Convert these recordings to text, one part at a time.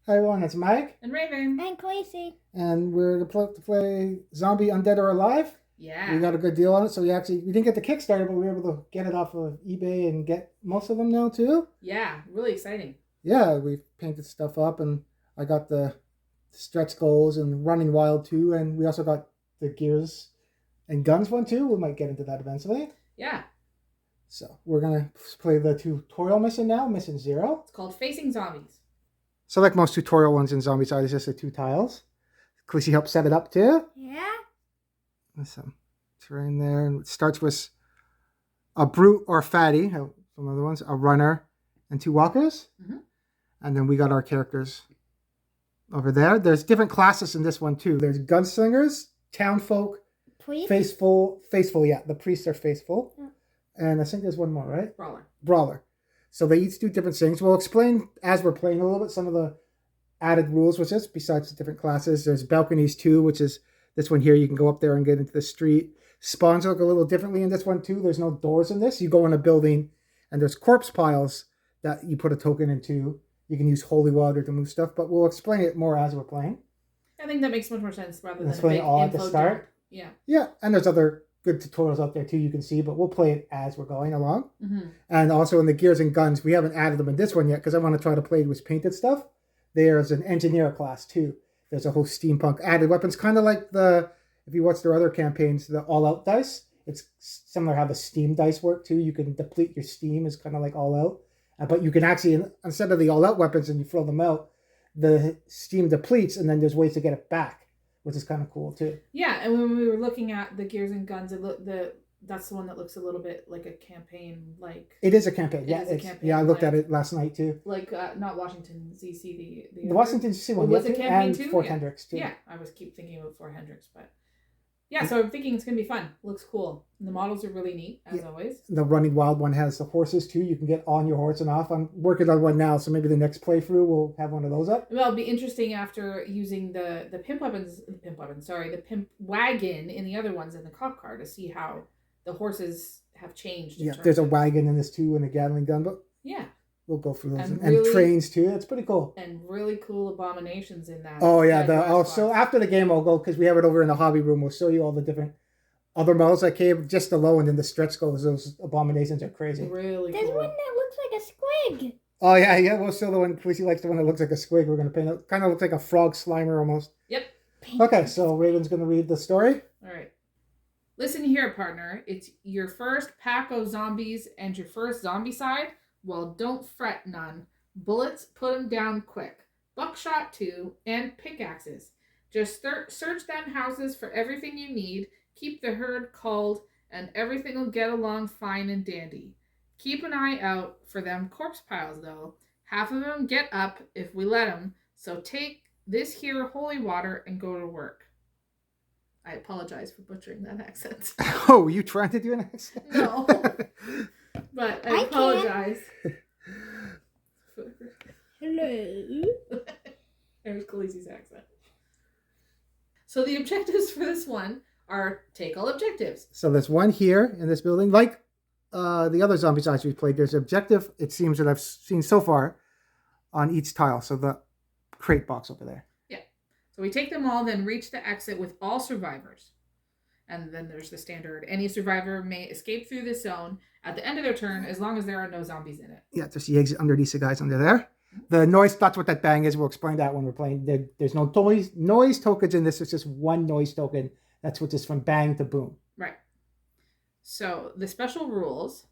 Hi everyone, it's Mike. And Ravin. And Khaleesi. And we're to play Zombie Undead or Alive. Yeah. We got a good deal on it, so we didn't get the Kickstarter, but we were able to get it off of eBay and get most of them now too. Yeah, really exciting. Yeah, we've painted stuff up, and I got the stretch goals and Running Wild too, and we also got the Gears and Guns one too. We might get into that eventually. Yeah. So we're gonna play the tutorial mission now, mission 0. It's called Facing Zombies. So like most tutorial ones in Zombicide, it's just the 2 tiles. Khaleesi helped set it up too. Yeah. There's some terrain there, and it starts with a brute or fatty, some other ones, a runner, and 2 walkers. Mm-hmm. And then we got our characters over there. There's different classes in this one too. There's gunslingers, townfolk, Priest? faithful, yeah, the priests are faithful. Yeah. And I think there's one more, right? Brawler. So they each do different things. We'll explain as we're playing a little bit some of the added rules with this, besides the different classes. There's Balconies too, which is this one here. You can go up there and get into the street. Spawns look a little differently in this one too. There's no doors in this. You go in a building and there's corpse piles that you put a token into. You can use holy water to move stuff, but we'll explain it more as we're playing. I think that makes much more sense rather than explain a big all at the info start. dump. Yeah. Yeah, and there's other good tutorials out there too you can see, but we'll play it as we're going along. Mm-hmm. And also in the Gears and Guns, we haven't added them in this one yet because I want to try to play with painted stuff. There's an engineer class too. There's a whole steampunk added weapons, kind of like if you watch their other campaigns, the all-out dice. It's similar how the steam dice work too. You can deplete your steam is kind of like all out. But you can actually, instead of the all-out weapons and you throw them out, the steam depletes and then there's ways to get it back, which is kind of cool too. Yeah, and when we were looking at the Gears and Guns, that's the one that looks a little bit like a campaign, like... It is a campaign, yeah. It is a campaign, yeah, I looked at it last night too. Like, not Washington, ZC, the Washington DC one, was it campaign and too? Fort Yeah. Hendricks too. Yeah, I was keep thinking about Fort Hendricks, but... Yeah, so I'm thinking it's going to be fun. Looks cool. And the models are really neat, as always. The Running Wild one has the horses too. You can get on your horse and off. I'm working on one now, so maybe the next playthrough we'll have one of those up. Well, it'll be interesting after using the pimp wagon in the other ones in the cop car to see how the horses have changed. Yeah, there's a wagon in this too and a Gatling gun, but yeah, we'll go through those. And trains too. It's pretty cool. And really cool abominations in that. Oh yeah, so after the game I'll go, because we have it over in the hobby room. We'll show you all the different other models that came just below, and then the stretch goals. Those abominations are crazy. Really There's cool. one that looks like a squig. Oh yeah. We'll show the one. Khaleesi likes the one that looks like a squig. We're gonna paint it. Kind of looks like a frog slimer almost. Yep. Okay, so Raven's gonna read the story. All right. Listen here, partner. It's your first pack of zombies and your first zombicide. Well, don't fret none. Bullets, put them down quick. Buckshot too, and pickaxes. Just search them houses for everything you need. Keep the herd culled, and everything will get along fine and dandy. Keep an eye out for them corpse piles, though. Half of them get up if we let them, so take this here holy water and go to work. I apologize for butchering that accent. Oh, you trying to do an accent? No. But I apologize. Hello. There's Khaleesi's accent. So the objectives for this one are take all objectives. So there's one here in this building. Like the other Zombicides we've played, there's an objective, it seems, that I've seen so far on each tile. So the crate box over there. Yeah. So we take them all, then reach the exit with all survivors. And then there's the standard. Any survivor may escape through this zone at the end of their turn as long as there are no zombies in it. Yeah, just the exit under these guys under there. The noise, that's what that bang is. We'll explain that when we're playing. There's no noise tokens in this. It's just one noise token that switches from bang to boom. Right. So the special rules,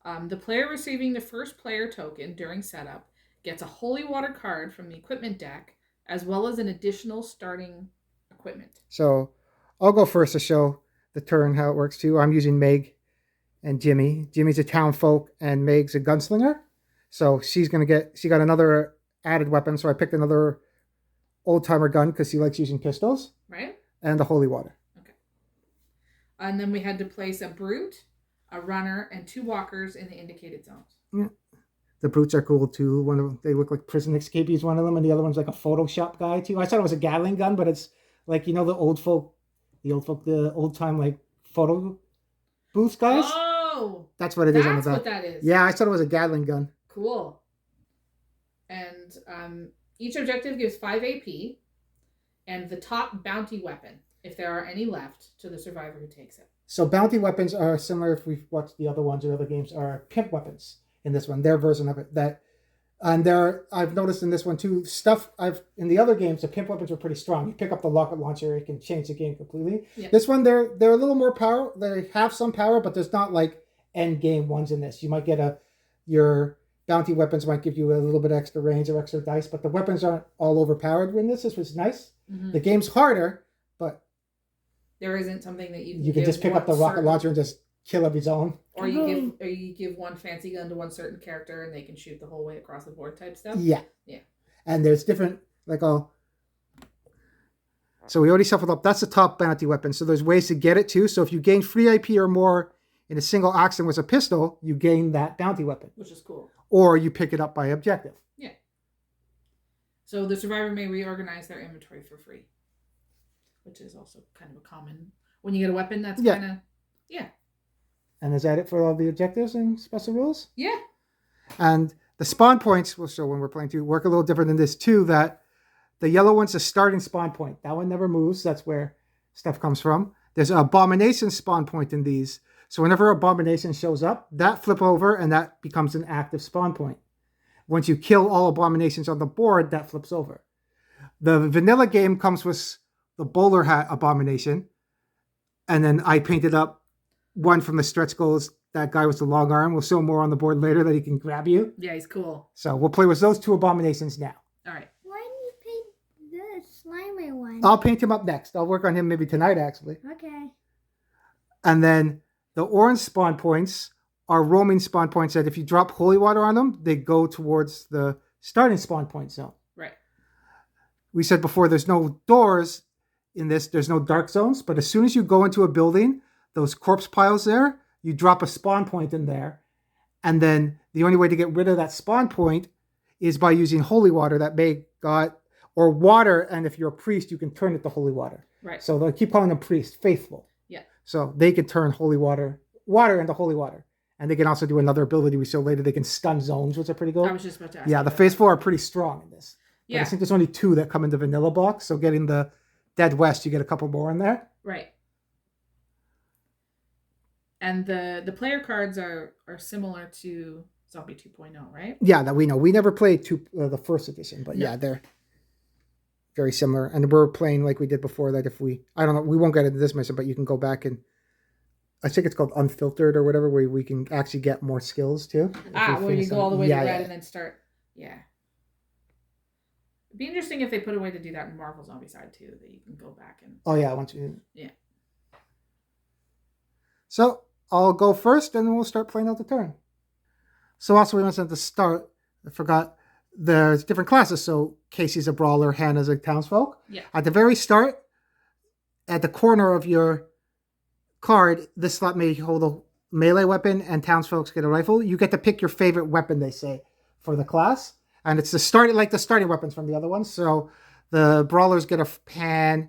the player receiving the first player token during setup gets a holy water card from the equipment deck, as well as an additional starting equipment. So I'll go first to show the turn, how it works too. I'm using Meg and Jimmy. Jimmy's a townfolk and Meg's a gunslinger. So she got another added weapon. So I picked another old timer gun because she likes using pistols. Right. And the holy water. Okay. And then we had to place a brute, a runner, and 2 walkers in the indicated zones. Yeah. The brutes are cool too. One of them, they look like prison escapees, one of them, and the other one's like a Photoshop guy too. I thought it was a Gatling gun, but it's like, the old time like photo booth guys. Oh, that's what it is on the back. That's what that is. Yeah, I thought it was a Gatling gun. Cool. And Each objective gives 5 AP, and the top bounty weapon, if there are any left, to the survivor who takes it. So bounty weapons are similar, if we've watched the other ones or other games, are pimp weapons in this one. Their version of it. I've noticed in this one too, in the other games, the pimp weapons are pretty strong. You pick up the rocket launcher, it can change the game completely. Yep. This one, they're a little more power. They have some power, but there's not like end game ones in this. You might get your bounty weapons might give you a little bit extra range or extra dice, but the weapons aren't all overpowered in this. This was nice. Mm-hmm. The game's harder, but there isn't something that you can just pick up the rocket launcher and just kill every zone. Or you give one fancy gun to one certain character and they can shoot the whole way across the board type stuff. Yeah. And there's different so we already shuffled up. That's the top bounty weapon. So there's ways to get it too. So if you gain free IP or more in a single action with a pistol, you gain that bounty weapon. Which is cool. Or you pick it up by objective. Yeah. So the survivor may reorganize their inventory for free. Which is also kind of a common... When you get a weapon, that's kind of... Yeah. And is that it for all the objectives and special rules? Yeah. And the spawn points, we'll show when we're playing too, work a little different than this too, that the yellow one's a starting spawn point. That one never moves. That's where stuff comes from. There's an Abomination spawn point in these. So whenever Abomination shows up, that flip over and that becomes an active spawn point. Once you kill all Abominations on the board, that flips over. The vanilla game comes with the bowler hat Abomination. And then I painted up one from the stretch goals. That guy with the long arm. We'll show more on the board later that he can grab you. Yeah, he's cool. So we'll play with those two Abominations now. All right. Why didn't you paint the Slimer one? I'll paint him up next. I'll work on him maybe tonight, actually. Okay. And then the orange spawn points are roaming spawn points that if you drop holy water on them, they go towards the starting spawn point zone. Right. We said before there's no doors in this. There's no dark zones. But as soon as you go into a building, those corpse piles there, you drop a spawn point in there. And then the only way to get rid of that spawn point is by using holy water that may God or water. And if you're a priest, you can turn it to holy water. Right. So they keep calling them priests, faithful. Yeah. So they can turn holy water into holy water. And they can also do another ability we show later. They can stun zones, which are pretty cool. I was just about to ask. Yeah, the faithful are pretty strong in this. Yeah. But I think there's only 2 that come in the vanilla box. So getting the Dead West, you get a couple more in there. Right. And the player cards are similar to Zombie 2.0, right? Yeah, that we know. We never played the first edition, but yeah, they're very similar. And we're playing like we did before that I don't know, we won't get into this mission, but you can go back and I think it's called Unfiltered or whatever, where we can actually get more skills too. Where you go all the way to red and then start. Yeah. It'd be interesting if they put a way to do that in Marvel Zombicide too, that you can go back and... Oh yeah, once you... Yeah. So, I'll go first and then we'll start playing out the turn. So also we mentioned at the start, I forgot, there's different classes. So Casey's a brawler, Hannah's a townsfolk. Yeah. At the very start, at the corner of your card, this slot may hold a melee weapon and townsfolks get a rifle. You get to pick your favorite weapon, they say, for the class. And it's the starting weapons from the other ones. So the brawlers get a pan,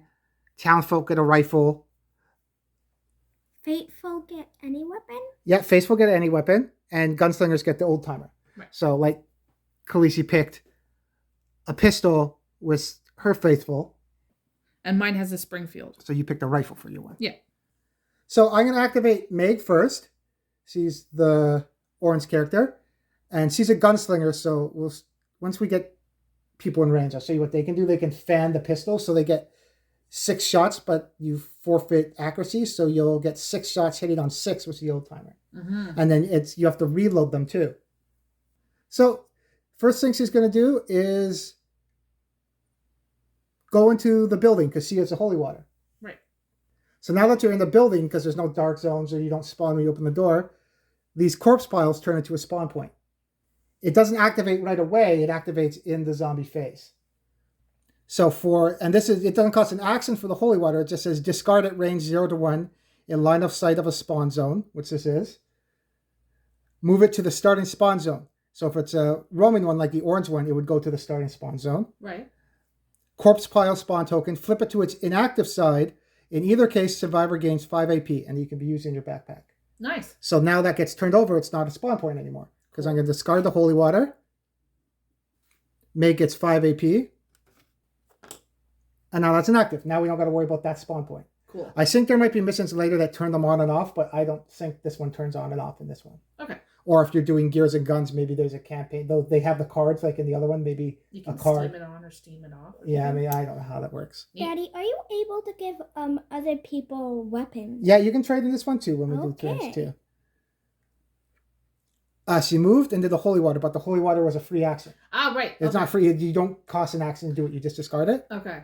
townsfolk get a rifle. Faithful get any weapon? Yeah, faithful get any weapon. And gunslingers get the old timer. Right. So like Khaleesi picked a pistol with her faithful. And mine has a Springfield. So you picked a rifle for your one. Yeah. So I'm going to activate Meg first. She's the orange character. And she's a gunslinger. So once we get people in range, I'll show you what they can do. They can fan the pistol. So they get 6 shots, but you forfeit accuracy. So you'll get 6 shots hitting on 6 with the old timer. Mm-hmm. And then you have to reload them too. So first thing she's going to do is go into the building because she has a holy water. Right. So now that you're in the building, because there's no dark zones or you don't spawn when you open the door, these corpse piles turn into a spawn point. It doesn't activate right away. It activates in the zombie phase. So it doesn't cost an action for the holy water. It just says discard at range 0 to 1 in line of sight of a spawn zone, which this is. Move it to the starting spawn zone. So if it's a roaming one like the orange one, it would go to the starting spawn zone. Right. Corpse pile spawn token, flip it to its inactive side. In either case, survivor gains 5 AP, and you can be used in your backpack. Nice. So now that gets turned over, it's not a spawn point anymore. Because I'm going to discard the holy water. Meg gets 5 AP. And now that's inactive. Now we don't got to worry about that spawn point. Cool. I think there might be missions later that turn them on and off, but I don't think this one turns on and off in this one. Okay. Or if you're doing gears and guns, maybe there's a campaign. Though they have the cards like in the other one, maybe You can a card. steam it on or steam it off. Yeah, I mean, I don't know how that works. Daddy, are you able to give other people weapons? Yeah, you can trade in this one too when we do trades too. She moved and did the holy water, but the holy water was a free action. Ah, right. It's not free. You don't cost an action to do it. You just discard it. Okay.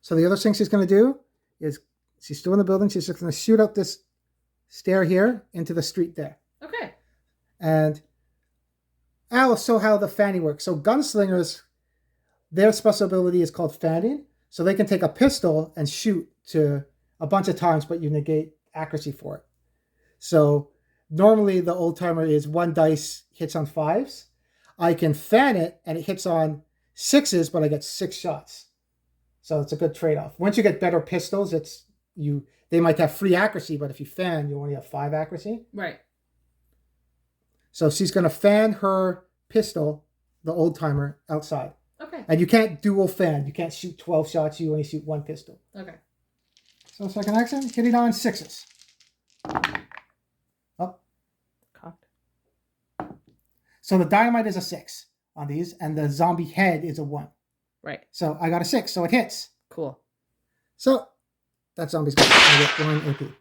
So the other thing she's going to do is she's still in the building. She's just going to shoot up this stair here into the street there. Okay. And I'll show how the fanning works. So gunslingers, their special ability is called fanning. So they can take a pistol and shoot to a bunch of times, but you negate accuracy for it. So normally the old timer is 1 dice hits on 5s. I can fan it and it hits on 6s, but I get 6 shots. So it's a good trade-off. Once you get better pistols, they might have free accuracy, but if you fan, you only have 5 accuracy. Right. So she's going to fan her pistol, the old timer, outside. Okay. And you can't dual fan. You can't shoot 12 shots. You only shoot 1 pistol. Okay. So second action, hitting on 6s. Up. Cocked. So the dynamite is a 6 on these, and the zombie head is a 1. Right. So I got a 6, so it hits. Cool. So that zombie's going to get 1 AP.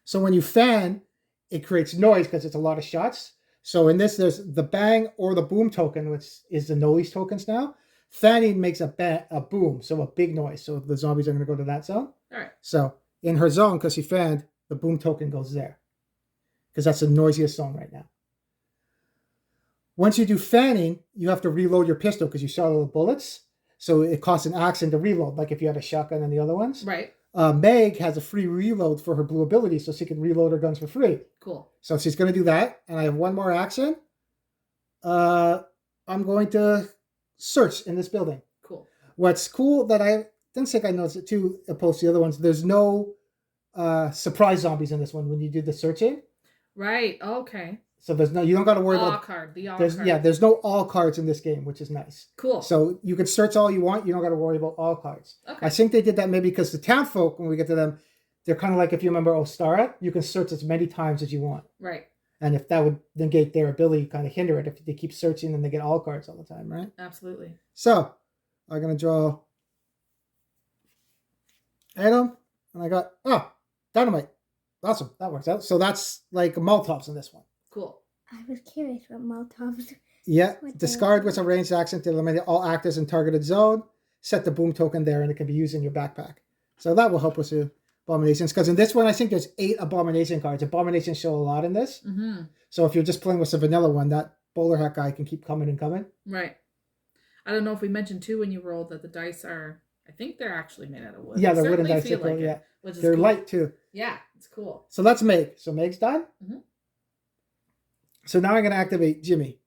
So when you fan, it creates noise because it's a lot of shots. So in this, there's the bang or the boom token, which is the noise tokens now. Fanning makes a boom, so a big noise. So the zombies are going to go to that zone. All right. So in her zone, because she fanned, the boom token goes there. Because that's the noisiest zone right now. Once you do fanning, you have to reload your pistol because you shot all the bullets. So it costs an action to reload, like if you had a shotgun and the other ones. Right. Meg has a free reload for her blue ability, so she can reload her guns for free. Cool. So she's going to do that, and I have 1 more action. I'm going to search in this building. Cool. What's cool that I didn't think I noticed it too, opposed to the other ones, there's no surprise zombies in this one when you do the searching. Right. Okay. So you don't got to worry All about card. The all there's card. yeah, there's no all cards in this game, which is nice. Cool. So you can search all you want. You don't got to worry about all cards. Okay. I think they did that maybe because the Townfolk, when we get to them, they're kind of like if you remember Ostara, you can search as many times as you want. Right. And if that would negate their ability, kind of hinder it if they keep searching and they get all cards all the time, right? Absolutely. So I'm gonna draw Adam, and I got dynamite. Awesome, that works out. So that's like Molotovs in this one. Cool. I was curious what Molotovs. Yeah, What discard the- with a ranged action to eliminate all actors in targeted zone. Set the boom token there, and it can be used in your backpack. So that will help us with abominations. Because in this one, I think there's 8 abomination cards. Abominations show a lot in this. Mm-hmm. So if you're just playing with the vanilla one, that bowler hat guy can keep coming and coming. Right. I don't know if we mentioned too when you rolled that the dice are. I think they're actually made out of wood. Yeah, They they're wooden certainly dice. feel like Yeah, it, which is they're cool. light too. Yeah, it's cool. So that's Meg. So Meg's done. Mm-hmm. So now I'm going to activate Jimmy.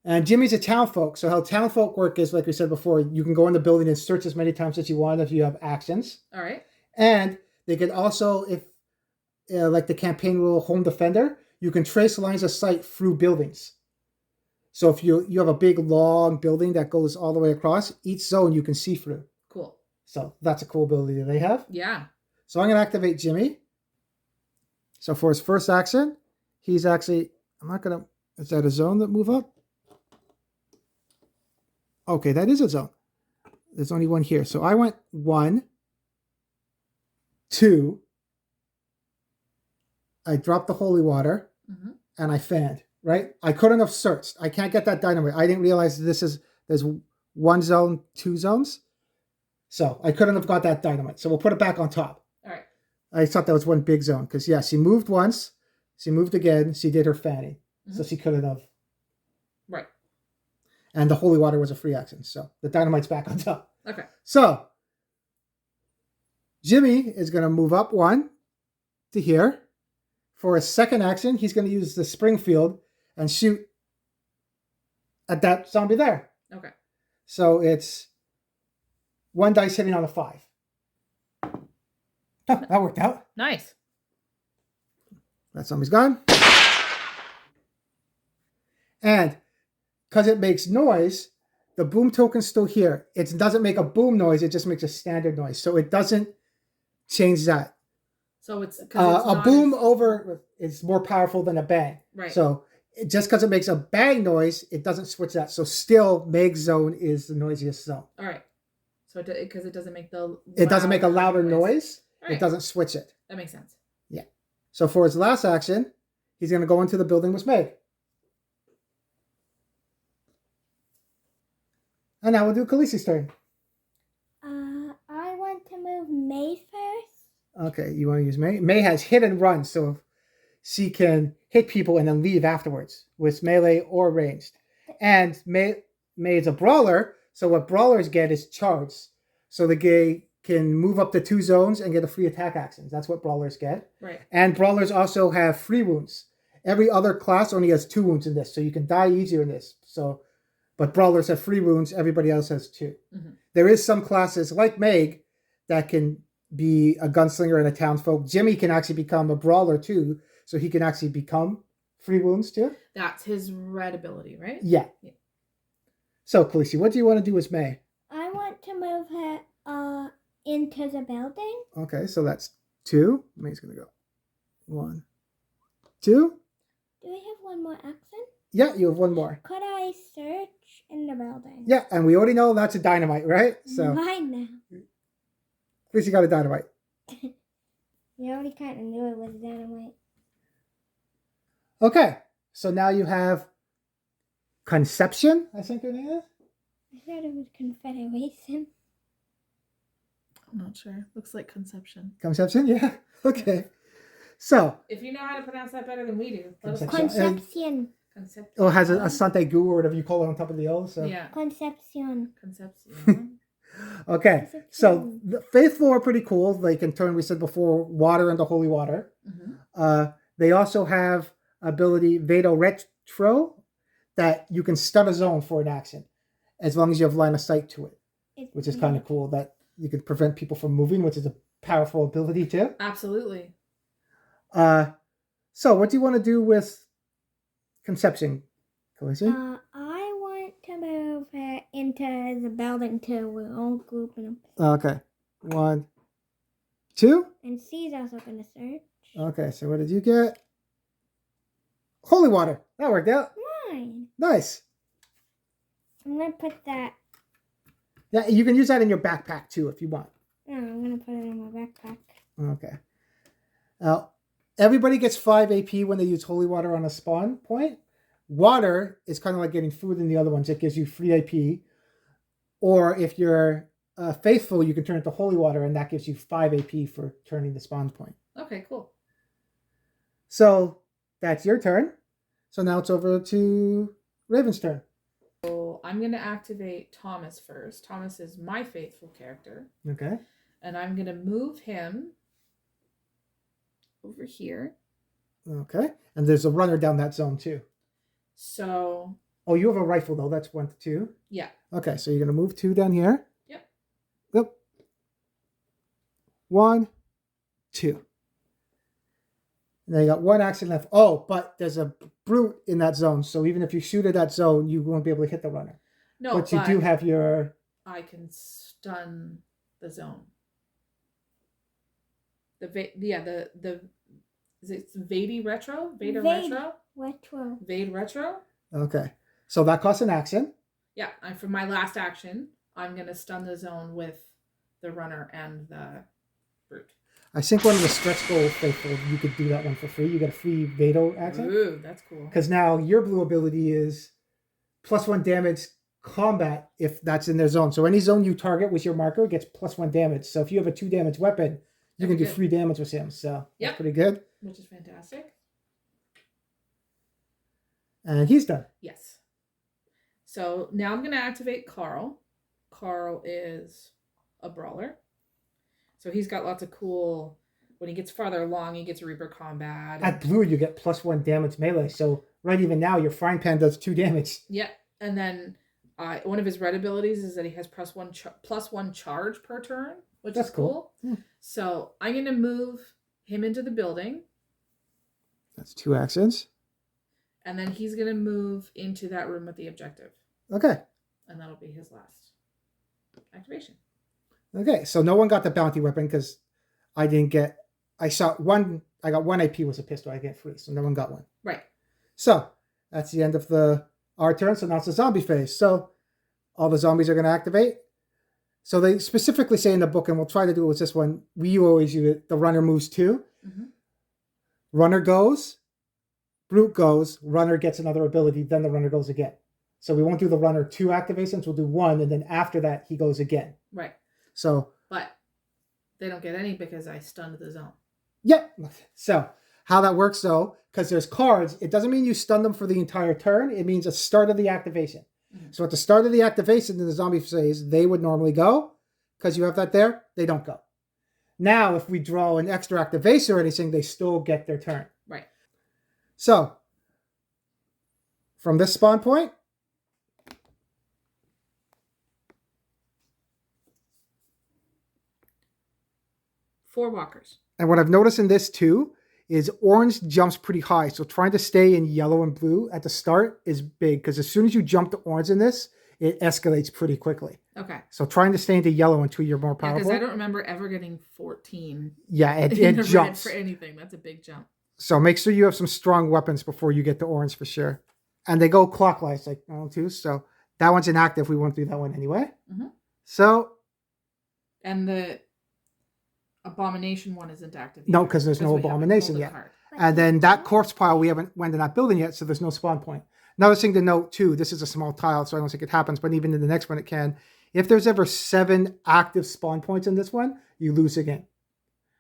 And Jimmy's a Townfolk. So how Townfolk work is, like we said before, you can go in the building and search as many times as you want if you have actions. All right. And they can also, if like the campaign rule Home Defender, you can trace lines of sight through buildings. So if you have a big, long building that goes all the way across, each zone you can see through. Cool. So that's a cool ability that they have. Yeah. So I'm going to activate Jimmy. So for his first action, he's actually, I'm not going to, is that a zone that move up? Okay, that is a zone. There's only one here. So I went 1, 2. I dropped the holy water, and I fanned, right? I couldn't have searched. I can't get that dynamite. I didn't realize there's 1 zone, 2 zones. So I couldn't have got that dynamite. So we'll put it back on top. All right. I thought that was one big zone because, yeah, she moved once. She moved again. She did her fanning. So she couldn't have. Right. And the holy water was a free action. So the dynamite's back on top. Okay. So Jimmy is going to move up 1 to here. For his second action, he's going to use the Springfield and shoot at that zombie there. Okay. So it's 1 dice hitting on a 5. Oh, that worked out. Nice. That zombie's gone. And because it makes noise, the boom token's still here. It doesn't make a boom noise. It just makes a standard noise. So it doesn't change that. So it's a boom over is more powerful than a bang. Right. So just because it makes a bang noise, it doesn't switch that. So still, Meg's zone is the noisiest zone. All right. So because it doesn't make it doesn't make a louder noise. Right. It doesn't switch it. That makes sense. Yeah. So for his last action, he's going to go into the building with Meg. And now we'll do Khaleesi's turn. I want to move May first. Okay, you want to use May? May has hit and run, so she can hit people and then leave afterwards with melee or ranged. And May is a brawler, so what brawlers get is charge. So the guy can move up to 2 zones and get a free attack action. That's what brawlers get. Right. And brawlers also have free wounds. Every other class only has 2 wounds in this, so you can die easier in this. But brawlers have free wounds. Everybody else has 2. Mm-hmm. There is some classes like Meg that can be a gunslinger and a townsfolk. Jimmy can actually become a brawler too, so he can actually become free wounds too. That's his red ability, right? Yeah. So, Khaleesi, what do you want to do with May? I want to move her into the building. Okay, so that's 2. May's gonna go 1, 2. Do we have one more action? Yeah, you have 1 more. Could I search in the building? Yeah, and we already know that's a dynamite, right? So Mine now. at least you got a dynamite. We already kind of knew it was dynamite. Okay, so now you have Conception, I think her name is. I thought it was Confederation. I'm not sure. Looks like Conception. Conception, yeah. Okay. So. If you know how to pronounce that better than we do, let us know. Conception. Conception. Oh, it has a Sante Gu or whatever you call it on top of the O. So. Yeah. Conception. Okay. So the faithful are pretty cool. They can turn, we said before, water into holy water. Mm-hmm. They also have ability Vado Retro that you can stun a zone for an action as long as you have line of sight to it, which is kind of cool that you can prevent people from moving, which is a powerful ability too. Absolutely. So what do you want to do with Conception, Khaleesi? I want to move her into the building too. We're all grouping them. Okay. 1, 2. And she's also going to search. Okay, so what did you get? Holy water. That worked out. Mine. Nice. I'm going to put that. Yeah, you can use that in your backpack too if you want. No, I'm going to put it in my backpack. Okay. Everybody gets 5 AP when they use holy water on a spawn point. Water is kind of like getting food in the other ones. It gives you free AP. Or if you're faithful, you can turn it to holy water, and that gives you 5 AP for turning the spawn point. Okay, cool. So that's your turn. So now it's over to Raven's turn. So I'm going to activate Thomas first. Thomas is my faithful character. Okay. And I'm going to move him over here. Okay. And there's a runner down that zone too. So. Oh, you have a rifle though. That's 1 to 2. Yeah. Okay, so you're going to move 2 down here. Yep. Yep. 1, 2. And then you got 1 action left. Oh, but there's a brute in that zone. So even if you shoot at that zone, you won't be able to hit the runner. No, but you do have your... I can stun the zone. Is it Vade Retro? Vade Retro? Retro. Vade Retro? Okay. So that costs an action. Yeah, for my last action, I'm going to stun the zone with the runner and the brute. I think one of the stretch goal faithful, you could do that one for free. You get a free Vado action. Ooh, that's cool. Because now your blue ability is +1 damage combat if that's in their zone. So any zone you target with your marker gets +1 damage. So if you have a 2 damage weapon, you can do 3 damage with him. So that's pretty good. Which is fantastic. And he's done. Yes. So now I'm going to activate Carl. Carl is a brawler. So he's got lots of cool, when he gets farther along, he gets Reaper combat. At blue, you get +1 damage melee. So right even now, your frying pan does 2 damage. Yeah. And then one of his red abilities is that he has +1 charge per turn, which is cool. Yeah. So I'm going to move him into the building. That's 2 actions. And then he's going to move into that room with the objective. Okay. And that'll be his last activation. Okay, so no one got the bounty weapon because I didn't get. I got one AP was a pistol. I get 3, so no one got one. Right. So that's the end of our turn. So now it's the zombie phase. So all the zombies are going to activate. So they specifically say in the book, and we'll try to do it with this one. We always use it. The runner moves 2. Mm-hmm. Runner goes. Brute goes. Runner gets another ability. Then the runner goes again. So we won't do the runner 2 activations. We'll do 1, and then after that he goes again. Right. So. But they don't get any because I stunned the zone. Yep. So how that works though, because there's cards, it doesn't mean you stun them for the entire turn. It means the start of the activation. Mm-hmm. So at the start of the activation in the zombie phase, they would normally go. Because you have that there, they don't go. Now, if we draw an extra activation or anything, they still get their turn. Right. So from this spawn point, Four walkers. And what I've noticed in this too is orange jumps pretty high. So trying to stay in yellow and blue at the start is big because as soon as you jump to orange in this, it escalates pretty quickly. Okay. So trying to stay into yellow until you're more powerful. Because I don't remember ever getting 14. Yeah, it jumps. For anything. That's a big jump. So make sure you have some strong weapons before you get to orange for sure. And they go clockwise like too. So that one's inactive. We won't do that one anyway. Mm-hmm. So. And the Abomination one isn't active. No, because there's no Abomination yet. And then that corpse pile, we haven't went to that building yet, so there's no spawn point. Another thing to note too, this is a small tile, so I don't think it happens, but even in the next one it can. If there's ever 7 active spawn points in this one, you lose again.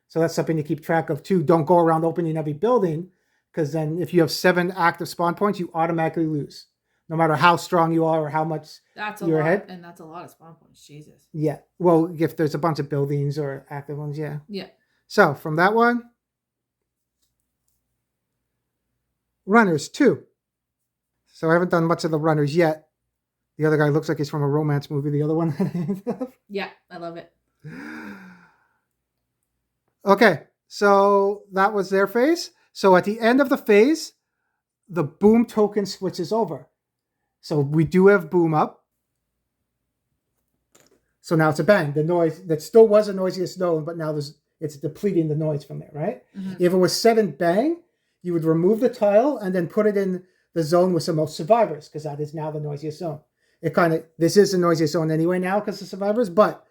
So that's something to keep track of too. Don't go around opening every building, because then if you have 7 active spawn points, you automatically lose. No matter how strong you are or how much you're ahead. And that's a lot of spawn points. Jesus. Yeah. Well, if there's a bunch of buildings or active ones, yeah. Yeah. So from that one, runners 2. So I haven't done much of the runners yet. The other guy looks like he's from a romance movie. The other one. Yeah, I love it. Okay. So that was their phase. So at the end of the phase, the boom token switches over. So we do have boom up. So now it's a bang. The noise that still was a noisiest zone, but now it's depleting the noise from there, right? Mm-hmm. If it was 7 bang, you would remove the tile and then put it in the zone with the most survivors, because that is now the noisiest zone. This is the noisiest zone anyway now because of survivors, but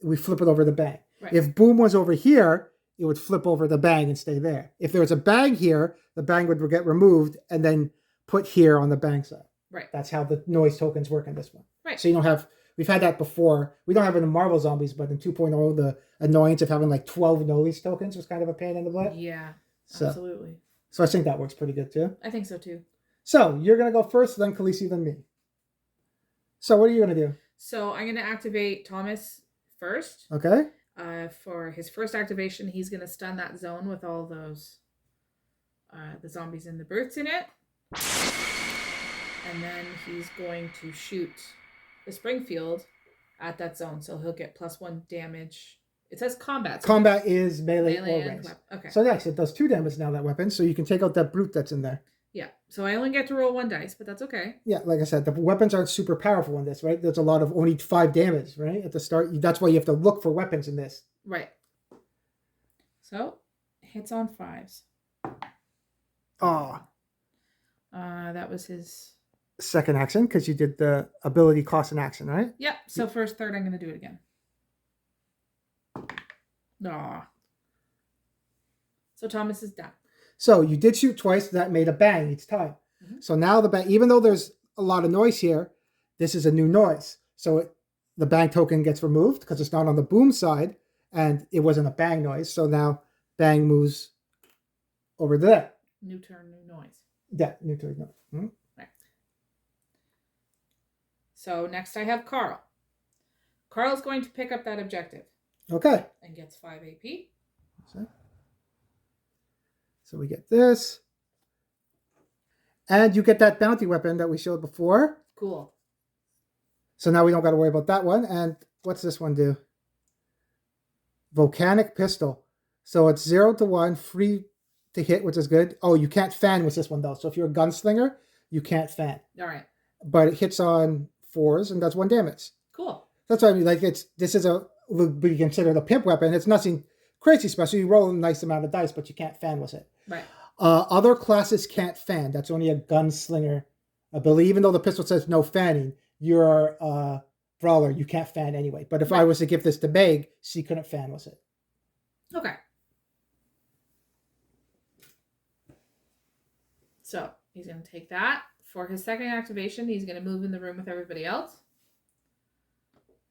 we flip it over the bang. Right. If boom was over here, it would flip over the bang and stay there. If there was a bang here, the bang would get removed and then put here on the bang side. Right. That's how the noise tokens work in this one. Right. So you don't have, we've had that before. We don't have it in Marvel Zombies, but in 2.0, the annoyance of having like 12 noise tokens was kind of a pain in the butt. Yeah, so, absolutely. So I think that works pretty good too. I think so too. So you're going to go first, then Khaleesi, then me. So what are you going to do? So I'm going to activate Thomas first. Okay. For his first activation, he's going to stun that zone with all those, the zombies and the brutes in it. And then he's going to shoot the Springfield at that zone. So he'll get +1 damage. It says combat. So combat is melee or range. Okay. So actually it does 2 damage now, that weapon. So you can take out that brute that's in there. Yeah. So I only get to roll 1 dice, but that's okay. Yeah, like I said, the weapons aren't super powerful in this, right? There's a lot of only 5 damage, right? At the start. That's why you have to look for weapons in this. Right. So, hits on 5s. Oh. That was his second action, because you did the ability cost an action, right? Yep. So first, third, I'm going to do it again. Aw. So Thomas is done. So you did shoot twice. That made a bang each time. Mm-hmm. So now the bang, even though there's a lot of noise here, this is a new noise. So the bang token gets removed because it's not on the boom side, and it wasn't a bang noise. So now bang moves over there. New turn, new noise. Yeah, new turn, noise. Mm-hmm. Right. So next I have Carl. Carl's going to pick up that objective. Okay. And gets 5 AP. So we get this. And you get that bounty weapon that we showed before. Cool. So now we don't got to worry about that one. And what's this one do? Volcanic Pistol. So it's 0 to 1, free to hit, which is good. Oh, you can't fan with this one, though. So if you're a gunslinger, you can't fan. All right. But it hits on 4s and does 1 damage. Cool. That's what I mean. Like this is would be considered a pimp weapon. It's nothing crazy special. You roll a nice amount of dice, but you can't fan with it. Right. Other classes can't fan. That's only a gunslinger ability. Even though the pistol says no fanning, you're a brawler. You can't fan anyway. But if I was to give this to Meg, she couldn't fan with it. Okay. So he's going to take that. For his second activation, he's going to move in the room with everybody else.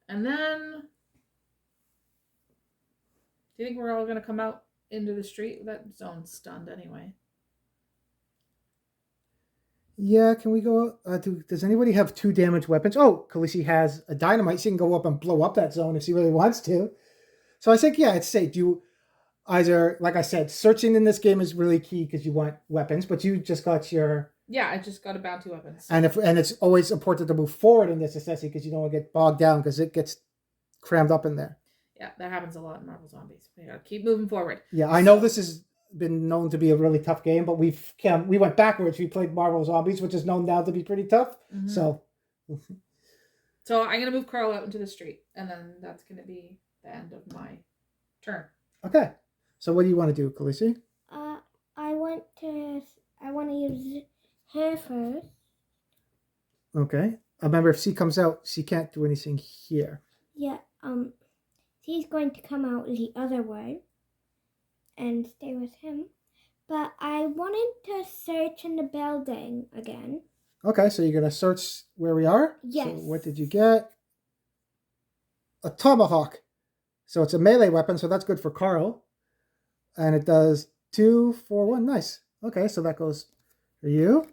And then, do you think we're all going to come out into the street? That zone's stunned anyway. Yeah, can we go? Does anybody have 2 damage weapons? Oh, Khaleesi has a dynamite. She can go up and blow up that zone if she really wants to. So I think, yeah, it's safe. You either, like I said, searching in this game is really key because you want weapons, but you just got your... Yeah, I just got a bounty weapons. And it's always important to move forward in this necessity because you don't want to get bogged down because it gets crammed up in there. Yeah, that happens a lot in Marvel Zombies. We gotta keep moving forward. Yeah, I know this has been known to be a really tough game, but we went backwards. We played Marvel Zombies, which is known now to be pretty tough. Mm-hmm. So I'm gonna move Carl out into the street, and then that's gonna be the end of my turn. Okay. So what do you want to do, Khaleesi? I want to use her first. Okay. Remember, if she comes out, she can't do anything here. Yeah. She's going to come out the other way and stay with him. But I wanted to search in the building again. Okay, so you're going to search where we are? Yes. So what did you get? A tomahawk. So it's a melee weapon, so that's good for Carl. And it does 2, 4, 1. Nice. Okay, so that goes for you.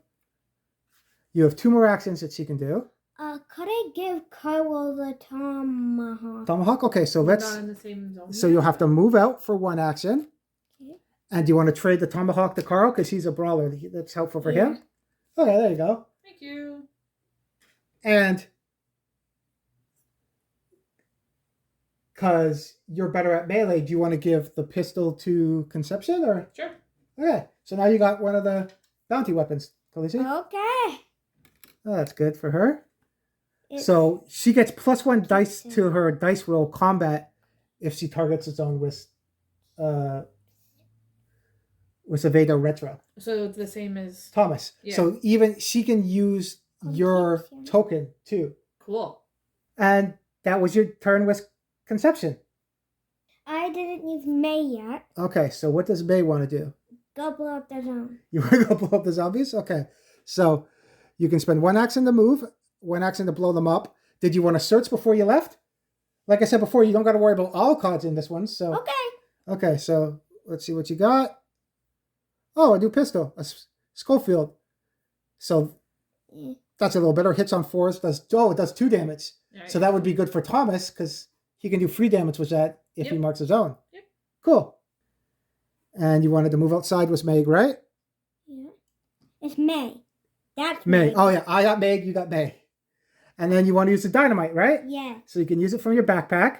You have 2 more actions that she can do. Could I give Carl the tomahawk? Tomahawk? Okay, so let's... Not in the same zone. So you'll have to move out for 1 action. Okay. And do you want to trade the tomahawk to Carl? Because he's a brawler. That's helpful for him. Okay, there you go. Thank you. And because you're better at melee, do you want to give the pistol to Conception? Or? Sure. Okay, so now you got one of the bounty weapons, Khaleesi. Okay. Oh, that's good for her. So she gets +1 dice to her dice roll combat if she targets its own with Aveda Retro. So it's the same as Thomas. Yeah. So even she can use your token too. Cool. And that was your turn with Conception. I didn't use May yet. Okay, so what does May want to do? Go blow up the zone. You want to go blow up the zombies? Okay. So you can spend 1 action to move, 1 action to blow them up. Did you want to search before you left? Like I said before, you don't got to worry about all cards in this one. So okay, so let's see what you got. Oh, a new pistol, a Schofield. So that's a little better. Hits on 4s. It does 2 damage. Right. So that would be good for Thomas because he can do 3 damage with that if he marks his own. Yep. Cool. And you wanted to move outside with Meg, right? Yeah. It's May. That's May. May. Oh, yeah. I got Meg, you got May. And then you want to use the dynamite, right? Yeah. So you can use it from your backpack.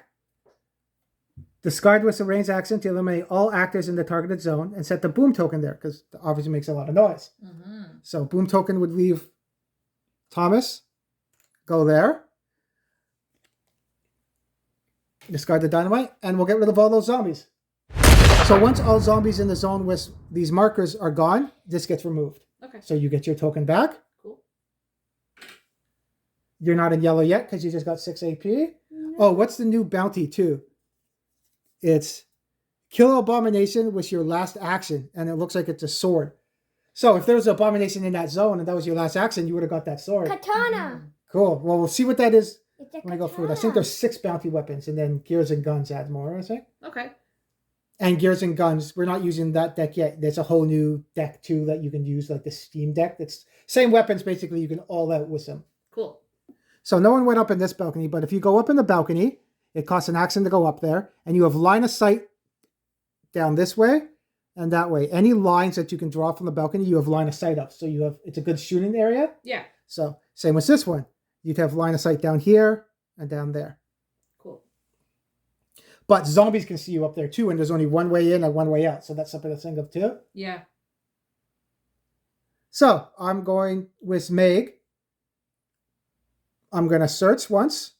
Discard with a ranged action to eliminate all actors in the targeted zone and set the boom token there because it obviously makes a lot of noise. Mm-hmm. So boom token would leave Thomas. Go there. Discard the dynamite and we'll get rid of all those zombies. So once all zombies in the zone with these markers are gone, this gets removed. Okay. So you get your token back. Cool. You're not in yellow yet because you just got 6 AP. No. Oh, what's the new bounty too? It's kill Abomination with your last action, and it looks like it's a sword. So if there was an Abomination in that zone and that was your last action, you would have got that sword. Katana. Mm-hmm. Cool. Well, we'll see what that is when I go through it. I think there's 6 bounty weapons, and then Gears and Guns adds more, I think. Okay. And Gears and Guns, we're not using that deck yet. There's a whole new deck too that you can use, like the Steam deck. It's same weapons, basically. You can all out with them. Cool. So no one went up in this balcony, but if you go up in the balcony, it costs an action to go up there, and you have line of sight down this way and that way. Any lines that you can draw from the balcony, you have line of sight of. So it's a good shooting area. Yeah. So same with this one. You'd have line of sight down here and down there. Cool. But zombies can see you up there too, and there's only one way in and one way out. So that's something to think of too. Yeah. So I'm going with Meg. I'm going to search once.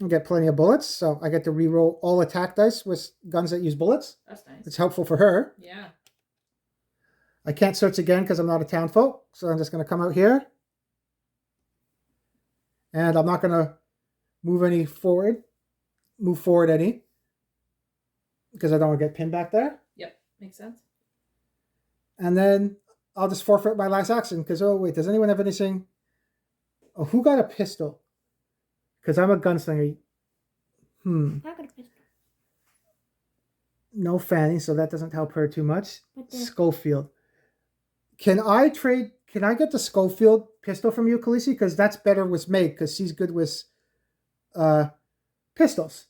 And get plenty of bullets. So I get to reroll all attack dice with guns that use bullets. That's nice. It's helpful for her. Yeah. I can't search again because I'm not a townfolk. So I'm just going to come out here. And I'm not going to move forward any. Because I don't want to get pinned back there. Yep. Makes sense. And then I'll just forfeit my last action. Because, oh, wait, does anyone have anything? Oh, who got a pistol? Because I'm a gunslinger. I got a pistol. No Fanny, so that doesn't help her too much. But Schofield. Can I get the Schofield pistol from you, Khaleesi? Because that's better with Meg, because she's good with pistols.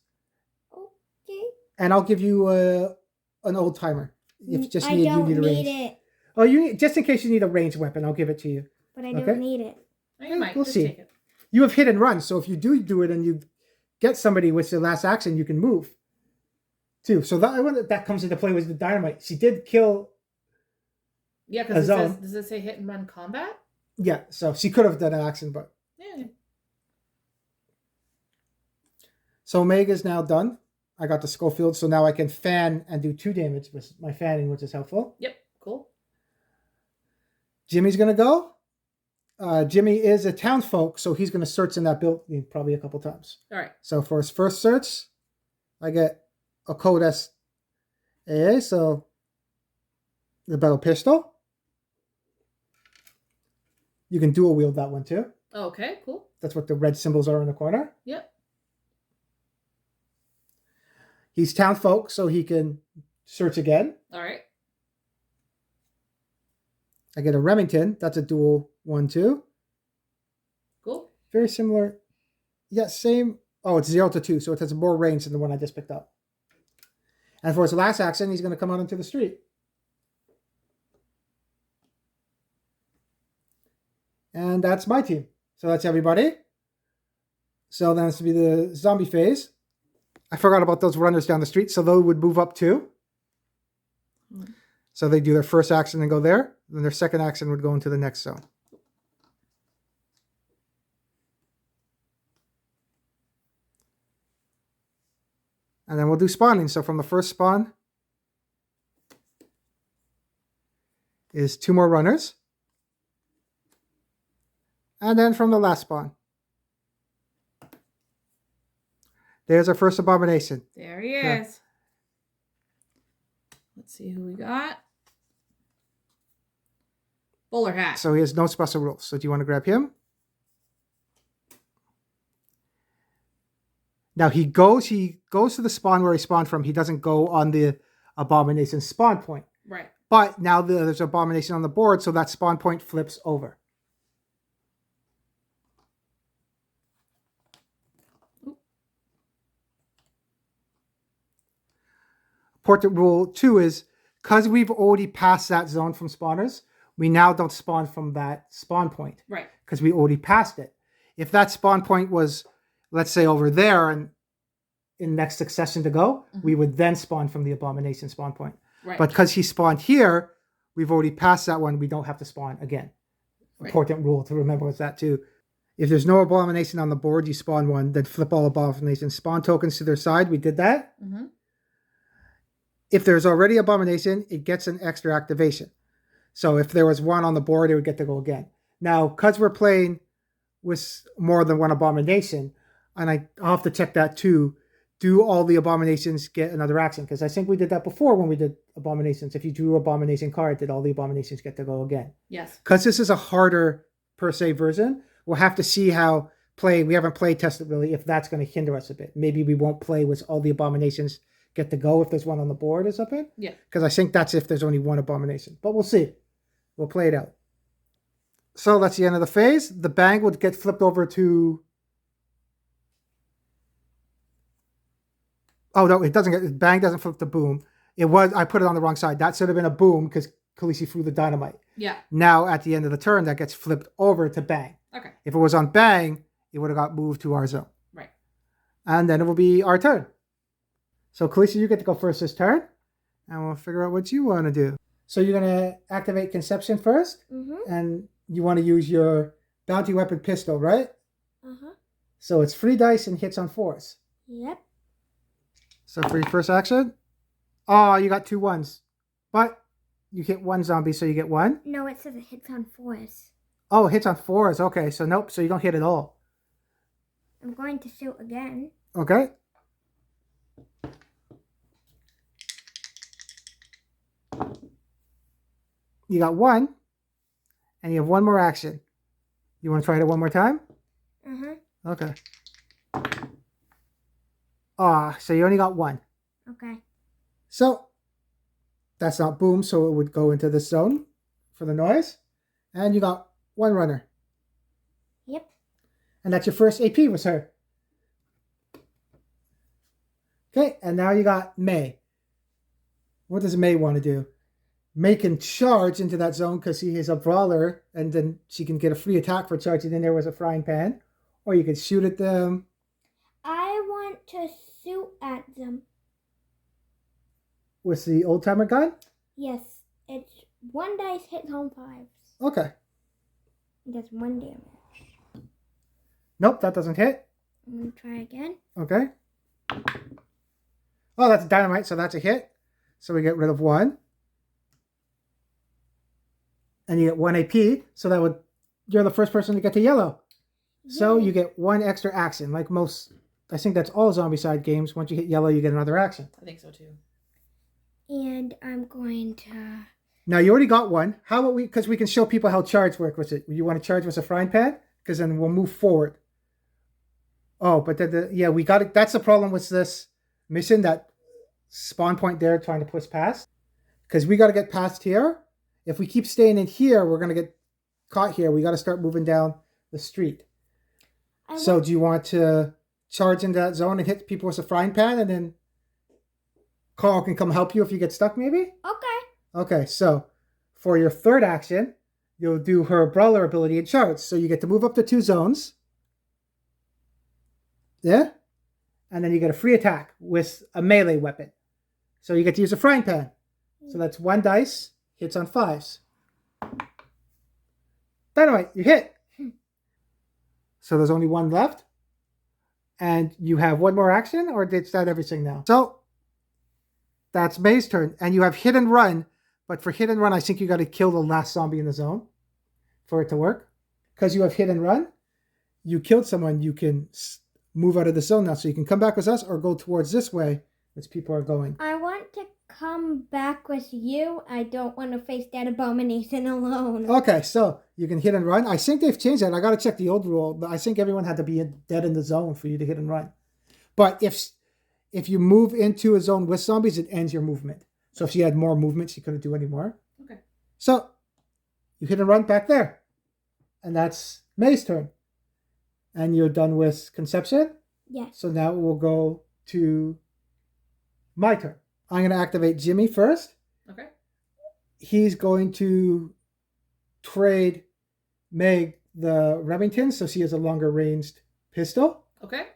Okay. And I'll give you an old timer. If you just need a range. It. Oh, just in case you need a ranged weapon, I'll give it to you. But I don't need it. You might. We'll Just see. take it. You have hit and run, so if you do it and you get somebody with your last action, you can move. Too. So that comes into play with the dynamite. She did kill. Yeah, because does it say hit and run combat? Yeah, so she could have done an action, but. Yeah. So Meg is now done. I got the Schofield, so now I can fan and do 2 damage with my fanning, which is helpful. Yep, cool. Jimmy's going to go. Jimmy is a townfolk, so he's going to search in that building probably a couple times. All right. So for his first search, I get a code SAA, so the battle pistol. You can dual wield that one too. Okay, cool. That's what the red symbols are in the corner. Yep. He's townfolk, so he can search again. All right. I get a Remington. That's a dual 1-2. Cool. Very similar. Yeah, same. Oh, it's 0 to 2, so it has more range than the one I just picked up. And for his last action, he's going to come out into the street. And that's my team. So that's everybody. So then it's to be the zombie phase. I forgot about those runners down the street, so they would move up too. So they do their first action and go there. Then their second action would go into the next zone. And then we'll do spawning. So from the first spawn is 2 more runners. And then from the last spawn, there's our first Abomination. There he is. Let's see who we got. Bowler hat. So he has no special rules. So do you want to grab him? Now he goes to the spawn where he spawned from. He doesn't go on the Abomination spawn point. Right. But now there's Abomination on the board, so that spawn point flips over. Important rule 2 is, because we've already passed that zone from spawners, we now don't spawn from that spawn point. Right. Because we already passed it. If that spawn point was, let's say, over there and in next succession to go, we would then spawn from the Abomination spawn point. Right. But because he spawned here, we've already passed that one. We don't have to spawn again. Right. Important rule to remember is that too. If there's no Abomination on the board, you spawn one, then flip all Abomination spawn tokens to their side. We did that. Mm-hmm. If there's already Abomination, it gets an extra activation. So if there was one on the board, it would get to go again. Now, because we're playing with more than one Abomination, and I'll have to check that too, do all the Abominations get another action? Because I think we did that before when we did Abominations. If you drew Abomination card, did all the Abominations get to go again? Yes. Because this is a harder, per se, version, we'll have to see how we haven't play tested really, if that's going to hinder us a bit. Maybe we won't play with all the Abominations get to go if there's one on the board or something. Yeah. Because I think that's if there's only one Abomination. But we'll see. We'll play it out. So that's the end of the phase. The bang would get flipped over to... Oh, no, it doesn't get... Bang doesn't flip to boom. I put it on the wrong side. That should have been a boom because Khaleesi threw the dynamite. Yeah. Now, at the end of the turn, that gets flipped over to bang. Okay. If it was on bang, it would have got moved to our zone. Right. And then it will be our turn. So, Khaleesi, you get to go first this turn. And we'll figure out what you want to do. So you're going to activate Conception first. Mm-hmm. And you want to use your bounty weapon pistol, right? Uh-huh. So it's 3 dice and hits on 4s. Yep. So for your first action, oh, you got 2 1s. But you hit 1 zombie, so you get 1. No, it says it hits on 4s. Oh, it hits on 4s. Okay, so nope, so you don't hit at all. I'm going to shoot again. Okay. You got 1, and you have 1 more action. You want to try it one more time? Uh-huh. Okay. So you only got 1. Okay. So that's not boom, so it would go into the zone for the noise. And you got 1 runner. Yep. And that's your first AP was her. Okay, and now you got May. What does May want to do? May can charge into that zone because he is a brawler, and then she can get a free attack for charging in there with a frying pan. Or you can shoot at them. I want to shoot at them. With the old timer gun? Yes. It's 1 dice hits on 5s. Okay. It does 1 damage. Nope, that doesn't hit. I'm going to try again. Okay. Oh, that's dynamite, so that's a hit. So we get rid of 1. And you get 1 AP, so you're the first person to get to yellow. So Yay. you get 1 extra action. Like most, I think that's all Zombicide games. Once you hit yellow, you get another action. I think so too. And I'm going to... Now you already got 1. How about because we can show people how charge work with it. You want to charge with a frying pan? Because then we'll move forward. Oh, but we got it. That's the problem with this mission, that spawn point there trying to push past. Because we got to get past here. If we keep staying in here, we're going to get caught here. We got to start moving down the street. So do you want to charge into that zone and hit people with a frying pan, and then Carl can come help you if you get stuck maybe? Okay. Okay, so for your third action, you'll do her brawler ability and charge. So you get to move up to 2 zones. Yeah? And then you get a free attack with a melee weapon. So you get to use a frying pan. So that's 1 dice, hits on 5s. Dynamite, you hit. So there's only 1 left. And you have 1 more action, or did that everything now? So that's May's turn. And you have hit and run. But for hit and run, I think you got to kill the last zombie in the zone for it to work. Because you have hit and run, you killed someone, you can move out of the zone now. So you can come back with us or go towards this way, as people are going. I want to come back with you. I don't want to face that abomination alone. Okay, so you can hit and run. I think they've changed that. I got to check the old rule, but I think everyone had to be dead in the zone for you to hit and run. But if you move into a zone with zombies, it ends your movement. So if she had more movement, she couldn't do any more. Okay. So you hit and run back there. And that's May's turn. And you're done with Conception? Yes. So now we'll go to my turn. I'm going to activate Jimmy first. Okay. He's going to trade Meg the Remington, so she has a longer ranged pistol. Okay.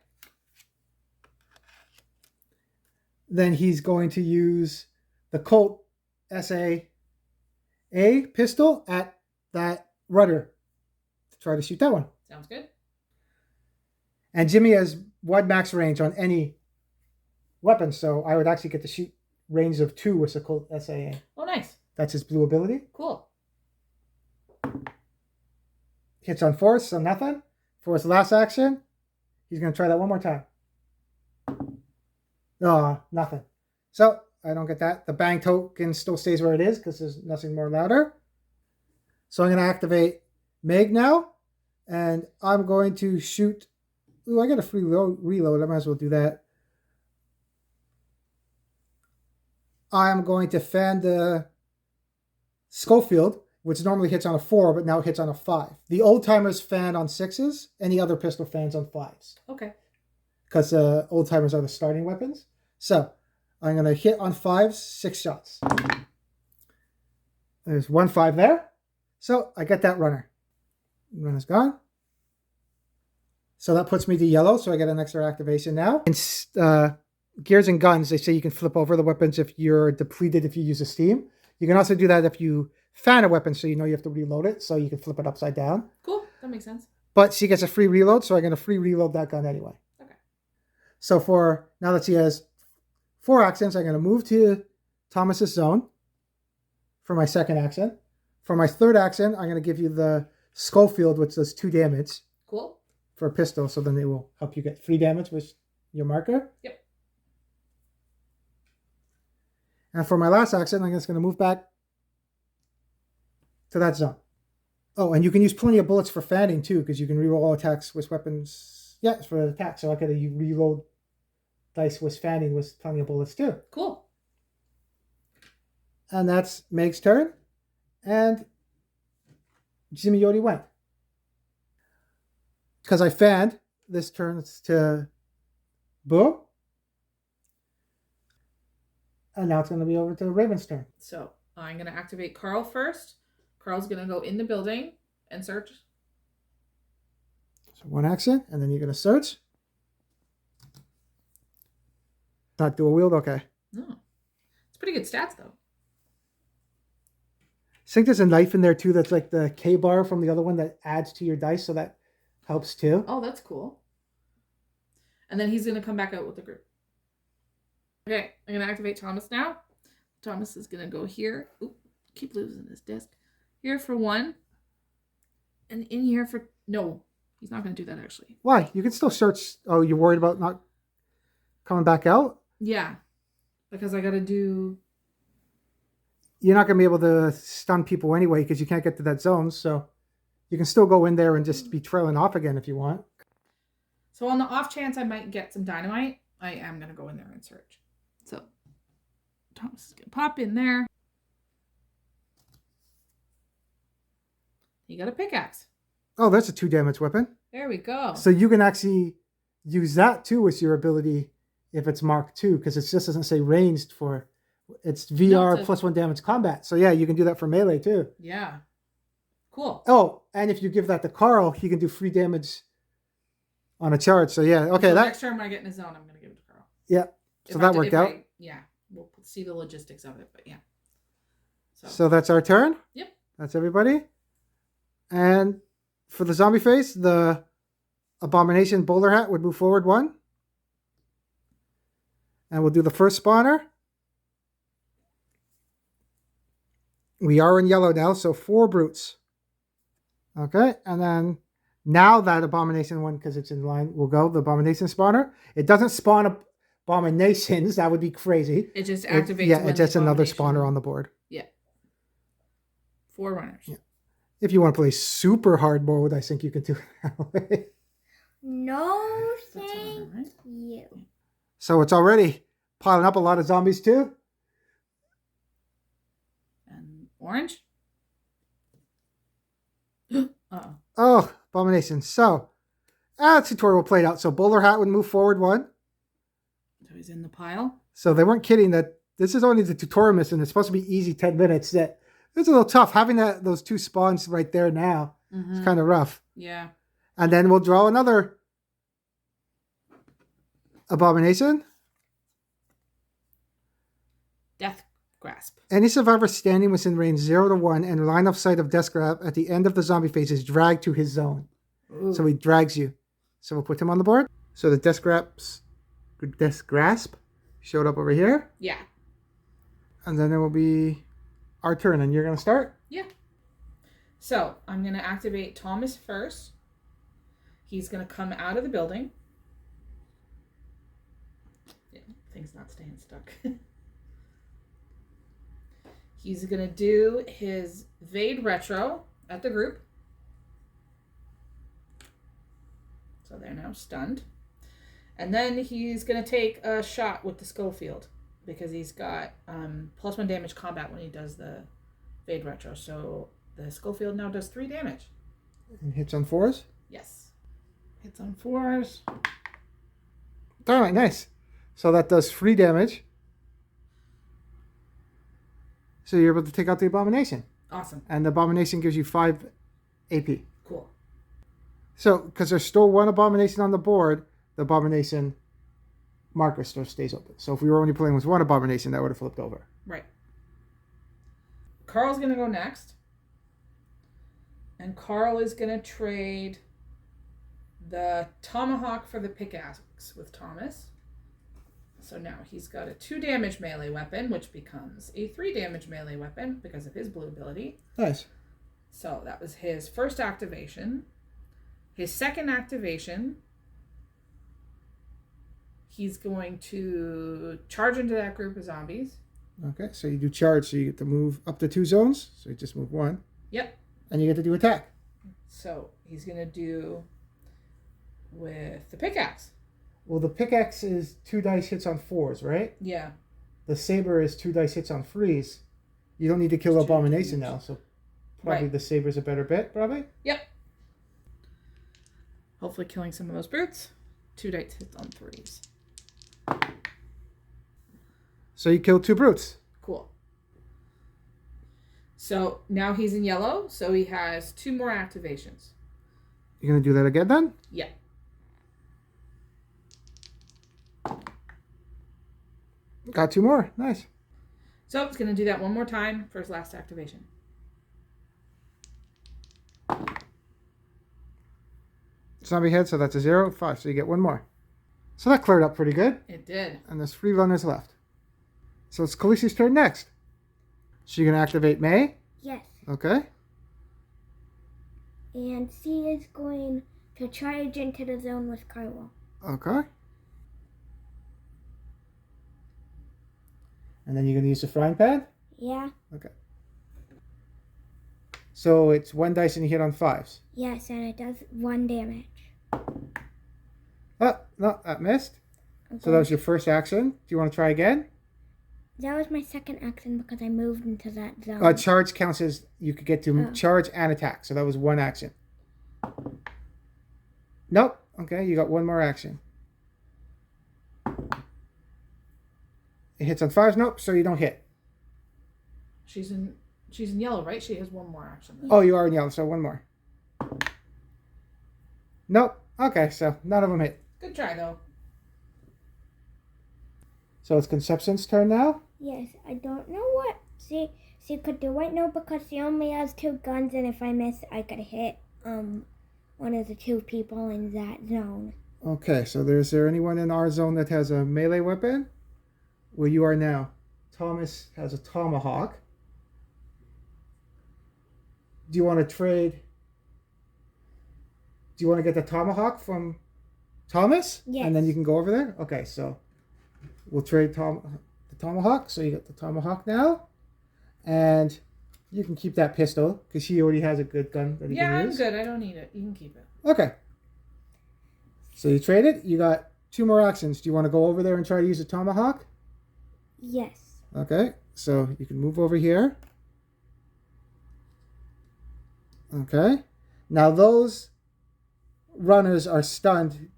Then he's going to use the Colt SAA pistol at that rudder to try to shoot that one. Sounds good. And Jimmy has 1 max range on any weapon, so I would actually get to shoot range of 2 with the Colt SAA. Oh, nice. That's his blue ability. Cool. Hits on 4, so nothing. For his last action, he's going to try that one more time. Oh, nothing. So I don't get that. The bang token still stays where it is because there's nothing more louder. So I'm going to activate Meg now. And I'm going to shoot. Ooh, I got a free reload. I might as well do that. I'm going to fan the Schofield, which normally hits on a 4, but now hits on a 5. The old timers fan on 6s. Any other pistol fans on 5s. Okay. Because old timers are the starting weapons. So I'm going to hit on 5s, 6 shots. There's 1 5 there. So I get that runner. Runner's gone. So that puts me to yellow, so I get an extra activation now. In Gears and Guns, they say you can flip over the weapons if you're depleted if you use a steam. You can also do that if you fan a weapon, so you know you have to reload it, so you can flip it upside down. Cool. That makes sense. But she gets a free reload, so I'm going to free reload that gun anyway. Okay. So for now that she has 4 actions, I'm going to move to Thomas's zone for my second action. For my third action, I'm going to give you the Schofield, which does 2 damage. Cool. For a pistol, so then it will help you get 3 damage with your marker. Yep. And for my last action, I'm just going to move back to that zone. Oh, and you can use plenty of bullets for fanning too, because you can reroll all attacks with weapons. Yeah, it's for attack. So I could reload dice with fanning with plenty of bullets too. Cool. And that's Meg's turn. And Jimmy Yodi went. Because I fanned, this turns to Boo. And now it's going to be over to Raven's turn. So I'm going to activate Carl first. Carl's going to go in the building and search. So 1 action, and then you're going to search. Not dual wield? Okay. No. It's pretty good stats, though. I think there's a knife in there, too, that's like the K-bar from the other one that adds to your dice, so that helps, too. Oh, that's cool. And then he's going to come back out with the group. Okay, I'm going to activate Thomas now. Thomas is going to go here. Oop, keep losing his disc. Here for 1. And in here for... No, he's not going to do that, actually. Why? You can still search. Oh, you're worried about not coming back out? Yeah, because I got to do... You're not going to be able to stun people anyway because you can't get to that zone, so you can still go in there and just be trailing off again if you want. So on the off chance I might get some dynamite, I am going to go in there and search. So Thomas is going to pop in there. You got a pickaxe. Oh, that's a 2 damage weapon. There we go. So you can actually use that too as your ability if it's Mark II, because it just doesn't say ranged for... It's VR plus 1 damage combat. So yeah, you can do that for melee too. Yeah. Cool. Oh, and if you give that to Carl, he can do 3 damage on a charge. So yeah, okay. So that next turn when I get in his zone, I'm going to give it to Carl. Yeah. So that worked out. Yeah. We'll see the logistics of it, but yeah. So that's our turn. Yep. That's everybody. And for the zombie phase, the Abomination bowler hat would move forward 1. And we'll do the first spawner. We are in yellow now, so 4 brutes. Okay, and then now that Abomination one, because it's in line, will go the Abomination spawner. It doesn't spawn abominations. That would be crazy. It just activates. It's just another spawner on the board. Yeah. 4 runners. Yeah. If you want to play super hard mode, I think you can do it that way. No, thank you. So it's already piling up a lot of zombies too. And orange. Uh-oh. Oh, Abomination. So, tutorial played out. So bowler hat would move forward 1. So he's in the pile. So they weren't kidding that this is only the tutorial mission. It's supposed to be easy 10 minutes. That it's a little tough. Having those 2 spawns right there now is kind of rough. Yeah. And then we'll draw another Abomination. Death grasp. Any survivor standing within range 0 to 1 and line of sight of Death Grasp at the end of the zombie phase is dragged to his zone. Ooh. So he drags you. So we'll put him on the board. So the Death Grasp showed up over here. Yeah. And then it will be our turn. And you're going to start? Yeah. So I'm going to activate Thomas first. He's going to come out of the building. Yeah, thing's not staying stuck. He's going to do his Vade Retro at the group. So they're now stunned. And then he's going to take a shot with the Schofield because he's got plus 1 damage combat when he does the Vade Retro. So the Schofield now does 3 damage. And hits on 4s? Yes. Hits on 4s. All right, nice. So that does 3 damage. So you're able to take out the Abomination. Awesome. And the Abomination gives you 5 AP. Cool. So, because there's still 1 Abomination on the board, the Abomination marker still stays open. So if we were only playing with 1 Abomination, that would have flipped over. Right. Carl's going to go next. And Carl is going to trade the tomahawk for the pickaxe with Thomas. So now he's got a 2 damage melee weapon, which becomes a 3 damage melee weapon because of his blue ability. Nice. So that was his first activation. His second activation, he's going to charge into that group of zombies. Okay, so you do charge, so you get to move up to 2 zones. So you just move 1. Yep. And you get to do attack. So he's going to do with the pickaxe. Well, the pickaxe is 2 dice hits on 4s, right? Yeah. The saber is 2 dice hits on 3s. You don't need to kill Abomination now, so probably the saber's a better bet, probably? Yep. Hopefully killing some of those brutes. 2 dice hits on 3s. So you killed 2 brutes. Cool. So now he's in yellow, so he has 2 more activations. You're going to do that again then? Yeah. Got 2 more. Nice. So he's going to do that one more time for his last activation. Zombie head, so that's a 0. 5, so you get 1 more. So that cleared up pretty good. It did. And there's 3 runners left. So it's Khaleesi's turn next. So you're going to activate May? Yes. Okay. And she is going to charge into the zone with Carlo. Okay. And then you're going to use the frying pan? Yeah. Okay. So it's 1 dice and you hit on 5s. Yes, and it does 1 damage. Oh, no, that missed. Okay. So that was your first action. Do you want to try again? That was my second action because I moved into that zone. Charge counts as you could get to charge and attack. So that was 1 action. Nope. Okay, you got 1 more action. It hits on 5s. Nope, so you don't hit. She's in yellow, right? She has 1 more action. Oh, you are in yellow, so 1 more. Nope. Okay, so none of them hit. Good try, though. So it's Conception's turn now? Yes, I don't know what she could do right now because she only has 2 guns, and if I miss, I could hit one of the 2 people in that zone. Okay, so is there anyone in our zone that has a melee weapon? Where you are now. Thomas has a tomahawk. Do you want to trade? Do you want to get the tomahawk from Thomas? Yes. And then you can go over there? Okay, so we'll trade the tomahawk. So you get the tomahawk now. And you can keep that pistol because he already has a good gun that he can use. Yeah, I'm good. I don't need it. You can keep it. Okay. So you trade it. You got 2 more actions. Do you want to go over there and try to use a tomahawk? Yes. Okay, so you can move over here. Okay. Now those runners are stunned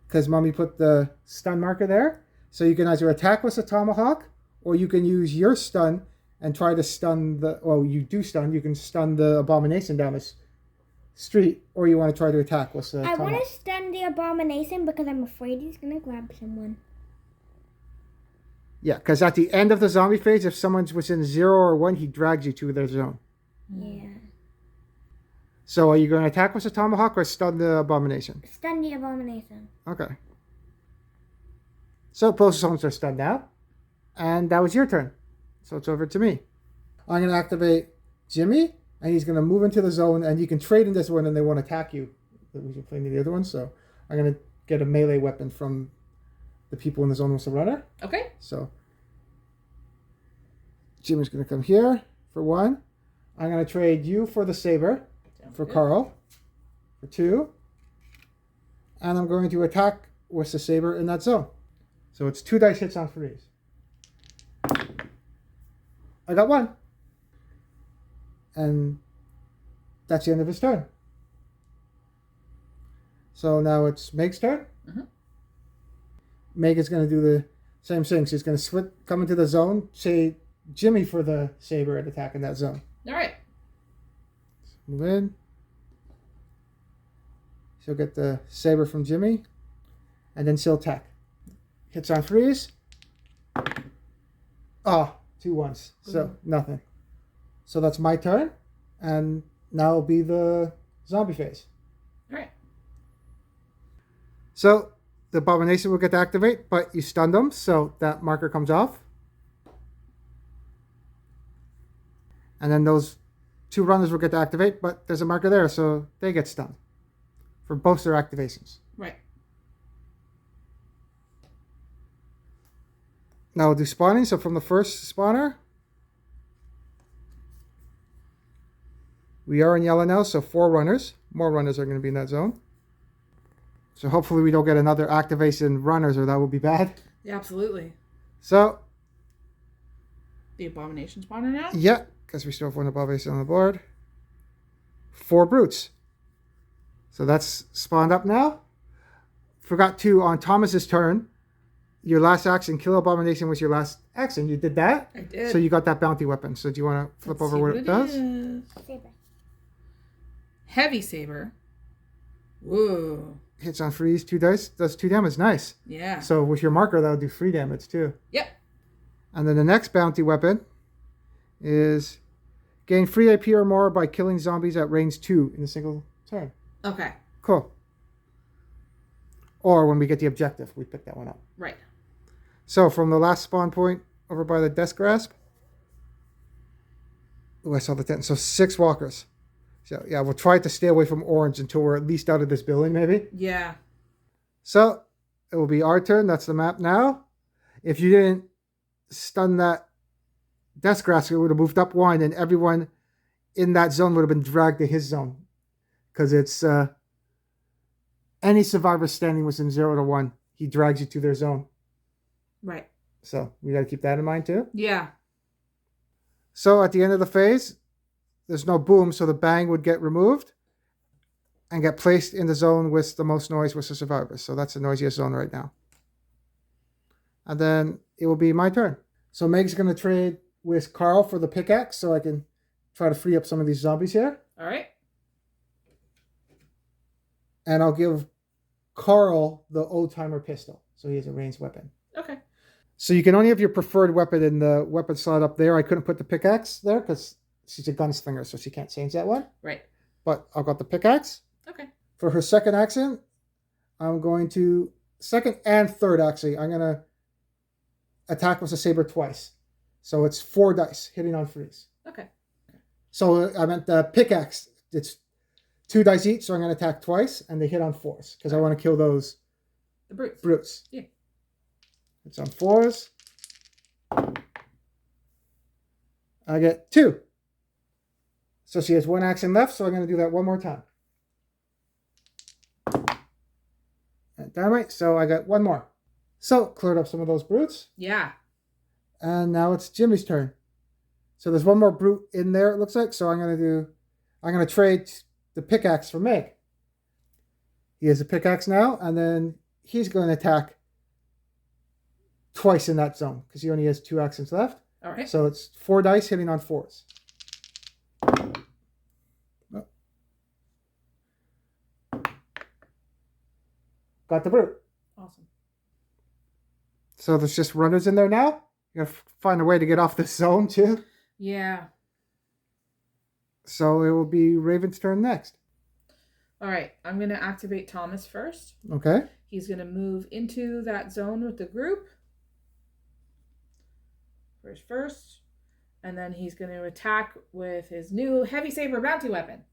because Mommy put the stun marker there. So you can either attack with a tomahawk or you can use your stun and try to stun you can stun the Abomination down the street, or you want to try to attack with the tomahawk. I want to stun the Abomination because I'm afraid he's going to grab someone. Yeah, because at the end of the zombie phase, if someone's within 0 or 1, he drags you to their zone. Yeah. So are you going to attack with a tomahawk or stun the Abomination? Stun the Abomination. Okay. So both zones are stunned now. And that was your turn. So it's over to me. I'm going to activate Jimmy, and he's going to move into the zone, and you can trade in this one, and they won't attack you. We can play the other one, so I'm going to get a melee weapon from the people in the zone with the runner. Okay. So Jimmy's going to come here for 1. I'm going to trade you for the saber for good. Carl for 2. And I'm going to attack with the saber in that zone. So it's 2 dice hits on 3s. I got 1. And that's the end of his turn. So now it's Meg's turn. Mm-hmm. Meg is going to do the same thing. She's going to come into the zone, say Jimmy for the saber and attack in that zone. All right. Move in. She'll get the saber from Jimmy, and then she'll attack. Hits on 3s. Oh, 2 1s. So nothing. So that's my turn, and now will be the zombie phase. All right. So the Abomination will get to activate, but you stunned them, so that marker comes off. And then those 2 runners will get to activate, but there's a marker there, so they get stunned for both their activations. Right. Now we'll do spawning. So from the first spawner, we are in yellow now, so 4 runners. More runners are going to be in that zone. So hopefully we don't get another activation runners, or that would be bad. Yeah, absolutely. So, The Abomination spawner now? yeah, because we still have 1 Abomination on the board. 4 brutes. So that's spawned up now. Forgot to, on Thomas's turn, your last action, kill Abomination, was your last action. You did that. I did. So you got that bounty weapon. So do you want to flip over what it does? Saber. Heavy saber. Whoa. Hits on freeze, 2 dice, does 2 damage. Nice. Yeah. So with your marker, that'll do 3 damage too. Yep. And then the next bounty weapon is gain free AP or more by killing zombies at range 2 in a single turn. Okay. Cool. Or when we get the objective, we pick that one up. Right. So from the last spawn point over by the desk grasp. Oh, I saw the 10. So 6 walkers. So yeah, we'll try to stay away from orange until we're at least out of this building, maybe. Yeah. So it will be our turn. That's the map now. If you didn't stun that desk grasp, it would have moved up 1, and everyone in that zone would have been dragged to his zone. Because it's any survivor standing within 0 to 1, he drags you to their zone. Right. So we got to keep that in mind too. Yeah. So at the end of the phase, there's no boom, so the bang would get removed and get placed in the zone with the most noise with the survivors. So that's the noisiest zone right now. And then it will be my turn. So Meg's going to trade with Carl for the pickaxe so I can try to free up some of these zombies here. All right. And I'll give Carl the old-timer pistol, so he has a ranged weapon. Okay. So you can only have your preferred weapon in the weapon slot up there. I couldn't put the pickaxe there because she's a gunslinger, so she can't change that one. Right. But I've got the pickaxe. Okay. For her second action, I'm going to... Second and third, actually. I'm going to attack with a saber twice. So it's 4 dice hitting on freeze. Okay. So I meant the pickaxe. It's 2 dice each, so I'm going to attack twice, and they hit on 4s because I want to kill those The brutes. brutes. Yeah. It's on 4s. I get 2. So she has 1 action left, so I'm going to do that 1 more time. And dynamite, so I got 1 more. So cleared up some of those brutes. Yeah. And now it's Jimmy's turn. So there's 1 more brute in there, it looks like. So I'm going to trade the pickaxe for Meg. He has a pickaxe now, and then he's going to attack twice in that zone because he only has 2 actions left. All right. So it's 4 dice hitting on 4s. Oh. Got the brute. Awesome. So there's just runners in there now. You gotta find a way to get off this zone too. Yeah. So it will be Raven's turn next. All right. I'm going to activate Thomas first. Okay. He's going to move into that zone with the group. First. And then he's going to attack with his new heavy saber bounty weapon.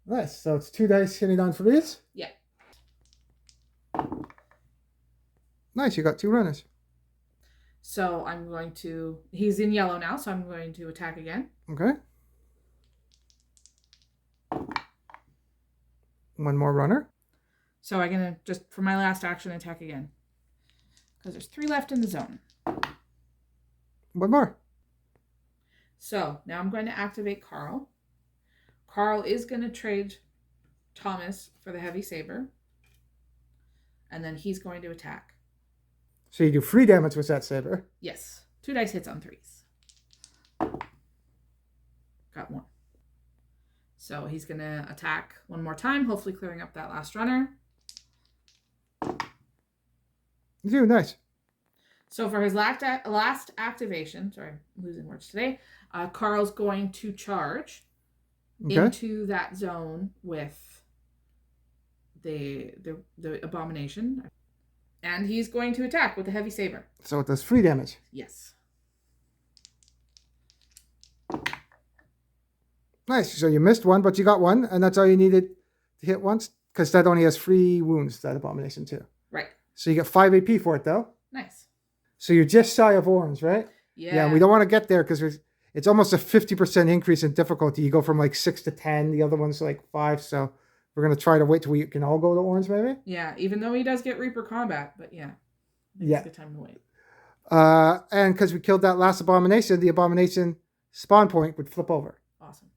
Nice. So it's 2 dice hitting on freeze. Yeah. Nice. You got 2 runners. So he's in yellow now, so I'm going to attack again. Okay. 1 more runner. So I'm going to just, for my last action, attack again. Because there's 3 left in the zone. 1 more. So now I'm going to activate Carl. Carl is going to trade Thomas for the heavy saber. And then he's going to attack. So you do 3 damage with that saber. Yes. 2 dice hits on 3s. Got 1. So he's going to attack 1 more time, hopefully clearing up that last runner. You do, nice. So for his last activation, sorry, I'm losing words today, Carl's going to charge Okay. into that zone with the Abomination. And he's going to attack with the heavy saber. So it does 3 damage. Yes. Nice. So you missed one, but you got one, and that's all you needed to hit once, because that only has 3 wounds, that Abomination too. Right. So you get 5 AP for it, though. Nice. So you're just shy of orange, right? Yeah. Yeah, we don't want to get there because it's almost a 50% increase in difficulty. You go from like 6 to 10. The other one's like 5. So we're going to try to wait till we can all go to orange, maybe? Yeah, even though he does get Reaper combat, but yeah. It's a good time to wait. And because we killed that last Abomination, the Abomination spawn point would flip over. Awesome.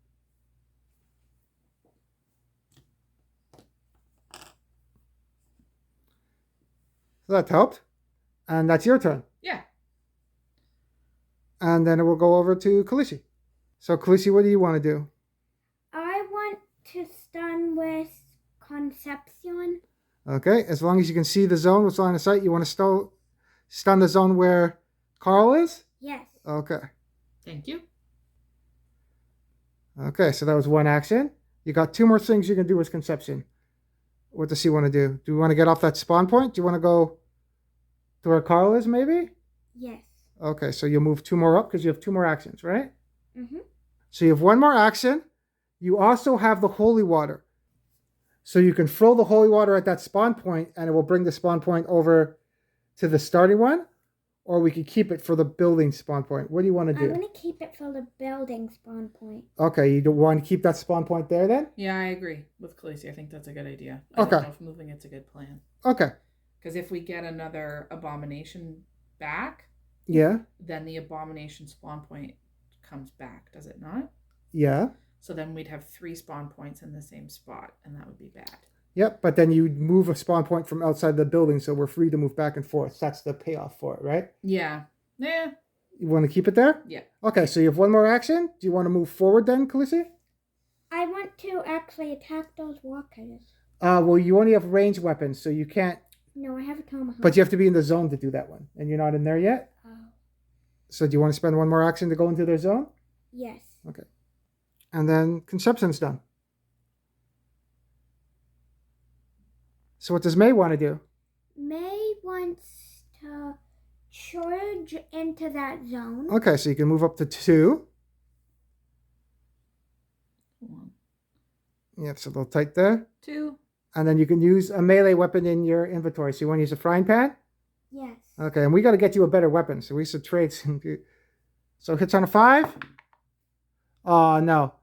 So that helped. And that's your turn. Yeah. And then it will go over to Khaleesi. So Khaleesi, what do you want to do? I want to stun with Concepcion. Okay, as long as you can see the zone, what's line of sight, you want to stun the zone where Carl is? Yes. Okay. Thank you. Okay, so that was one action. You got 2 more things you can do with Conception. What does he want to do? Do you want to get off that spawn point? Do you want to go to where Carl is, maybe? Yes. Okay, so you'll move 2 more up because you have 2 more actions, right? Mm-hmm. So you have 1 more action. You also have the holy water. So you can throw the holy water at that spawn point and it will bring the spawn point over to the starting one. Or we could keep it for the building spawn point. What do you want to do? I want to keep it for the building spawn point. Okay, you don't want to keep that spawn point there then? Yeah, I agree with Khaleesi. I think that's a good idea. I Okay. don't know if moving it's a good plan. Okay. Because if we get another Abomination back, Yeah. then the Abomination spawn point comes back, does it not? Yeah. So then we'd have 3 spawn points in the same spot, and that would be bad. Yep, but then you move a spawn point from outside the building, so we're free to move back and forth. That's the payoff for it, right? Yeah. Yeah. You want to keep it there? Yeah. Okay, so you have 1 more action. Do you want to move forward then, Khaleesi? I want to actually attack those walkers. Well, you only have ranged weapons, so you can't. No, I have a tomahawk. But you have to be in the zone to do that one, and you're not in there yet. Oh. So do you want to spend 1 more action to go into their zone? Yes. Okay. And then Conception's done. So what does May want to do? May wants to charge into that zone. Okay, so you can move up to 2. Yeah, it's a little tight there. 2. And then you can use a melee weapon in your inventory. So you want to use a frying pan? Yes. Okay, and we got to get you a better weapon. So we should trade some. So hits on a 5? Oh, no.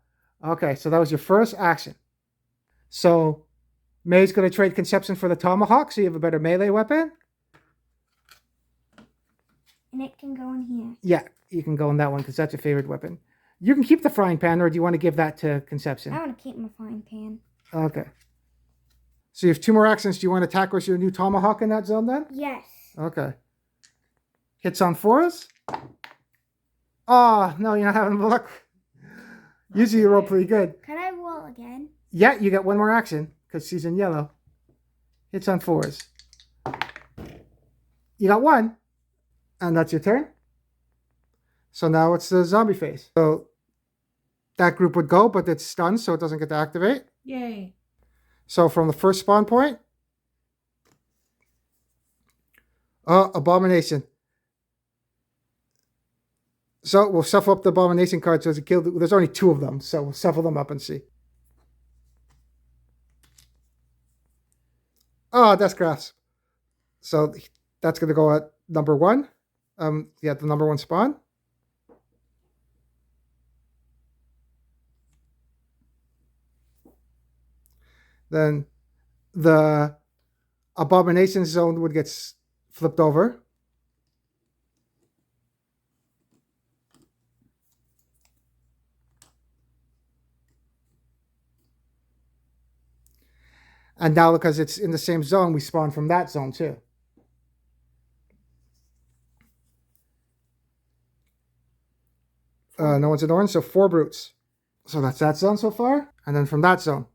Okay, so that was your first action. So May's going to trade Conception for the tomahawk, so you have a better melee weapon. And it can go in here. Yeah, you can go in that one because that's your favorite weapon. You can keep the frying pan, or do you want to give that to Conception? I want to keep my frying pan. Okay. So you have 2 more actions. Do you want to attack with your new tomahawk in that zone then? Yes. Okay. Hits on 4s. Oh, no, you're not having luck. Usually you roll pretty good. Can I roll again? Yeah, you get 1 more action because she's in yellow. Hits on 4s. You got 1. And that's your turn. So now it's the zombie phase. So that group would go, but it's stunned, so it doesn't get to activate. Yay. So from the first spawn point, Abomination. So we'll shuffle up the Abomination cards as a kill. There's only 2 of them, so we'll shuffle them up and see. Oh, Death Grasp. So that's going to go at number 1. Yeah, the number 1 spawn. Then the Abomination zone would get flipped over. And now because it's in the same zone, we spawn from that zone too. No one's in orange, so 4 brutes. So that's that zone so far. And then from that zone.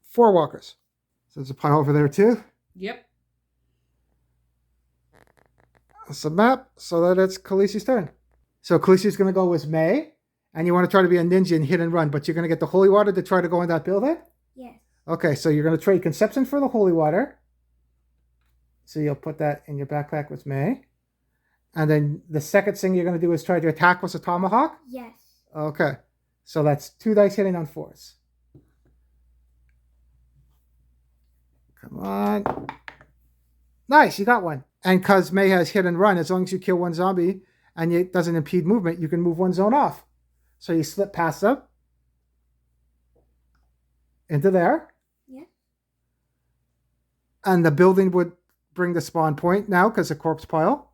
4 walkers. So there's a pile over there too. Yep. That's a map, so that it's Khaleesi's turn. So Khaleesi's going to go with May. And you want to try to be a ninja and hit and run, but you're going to get the holy water to try to go in that building? Yes. Okay, so you're going to trade Conception for the holy water. So you'll put that in your backpack with May. And then the second thing you're going to do is try to attack with a tomahawk? Yes. Okay. So that's 2 dice hitting on 4s. Come on. Nice, you got one. And because May has hit and run, as long as you kill one zombie and it doesn't impede movement, you can move one zone off. So you slip past them. Into there. Yeah. And the building would bring the spawn point now because of corpse pile.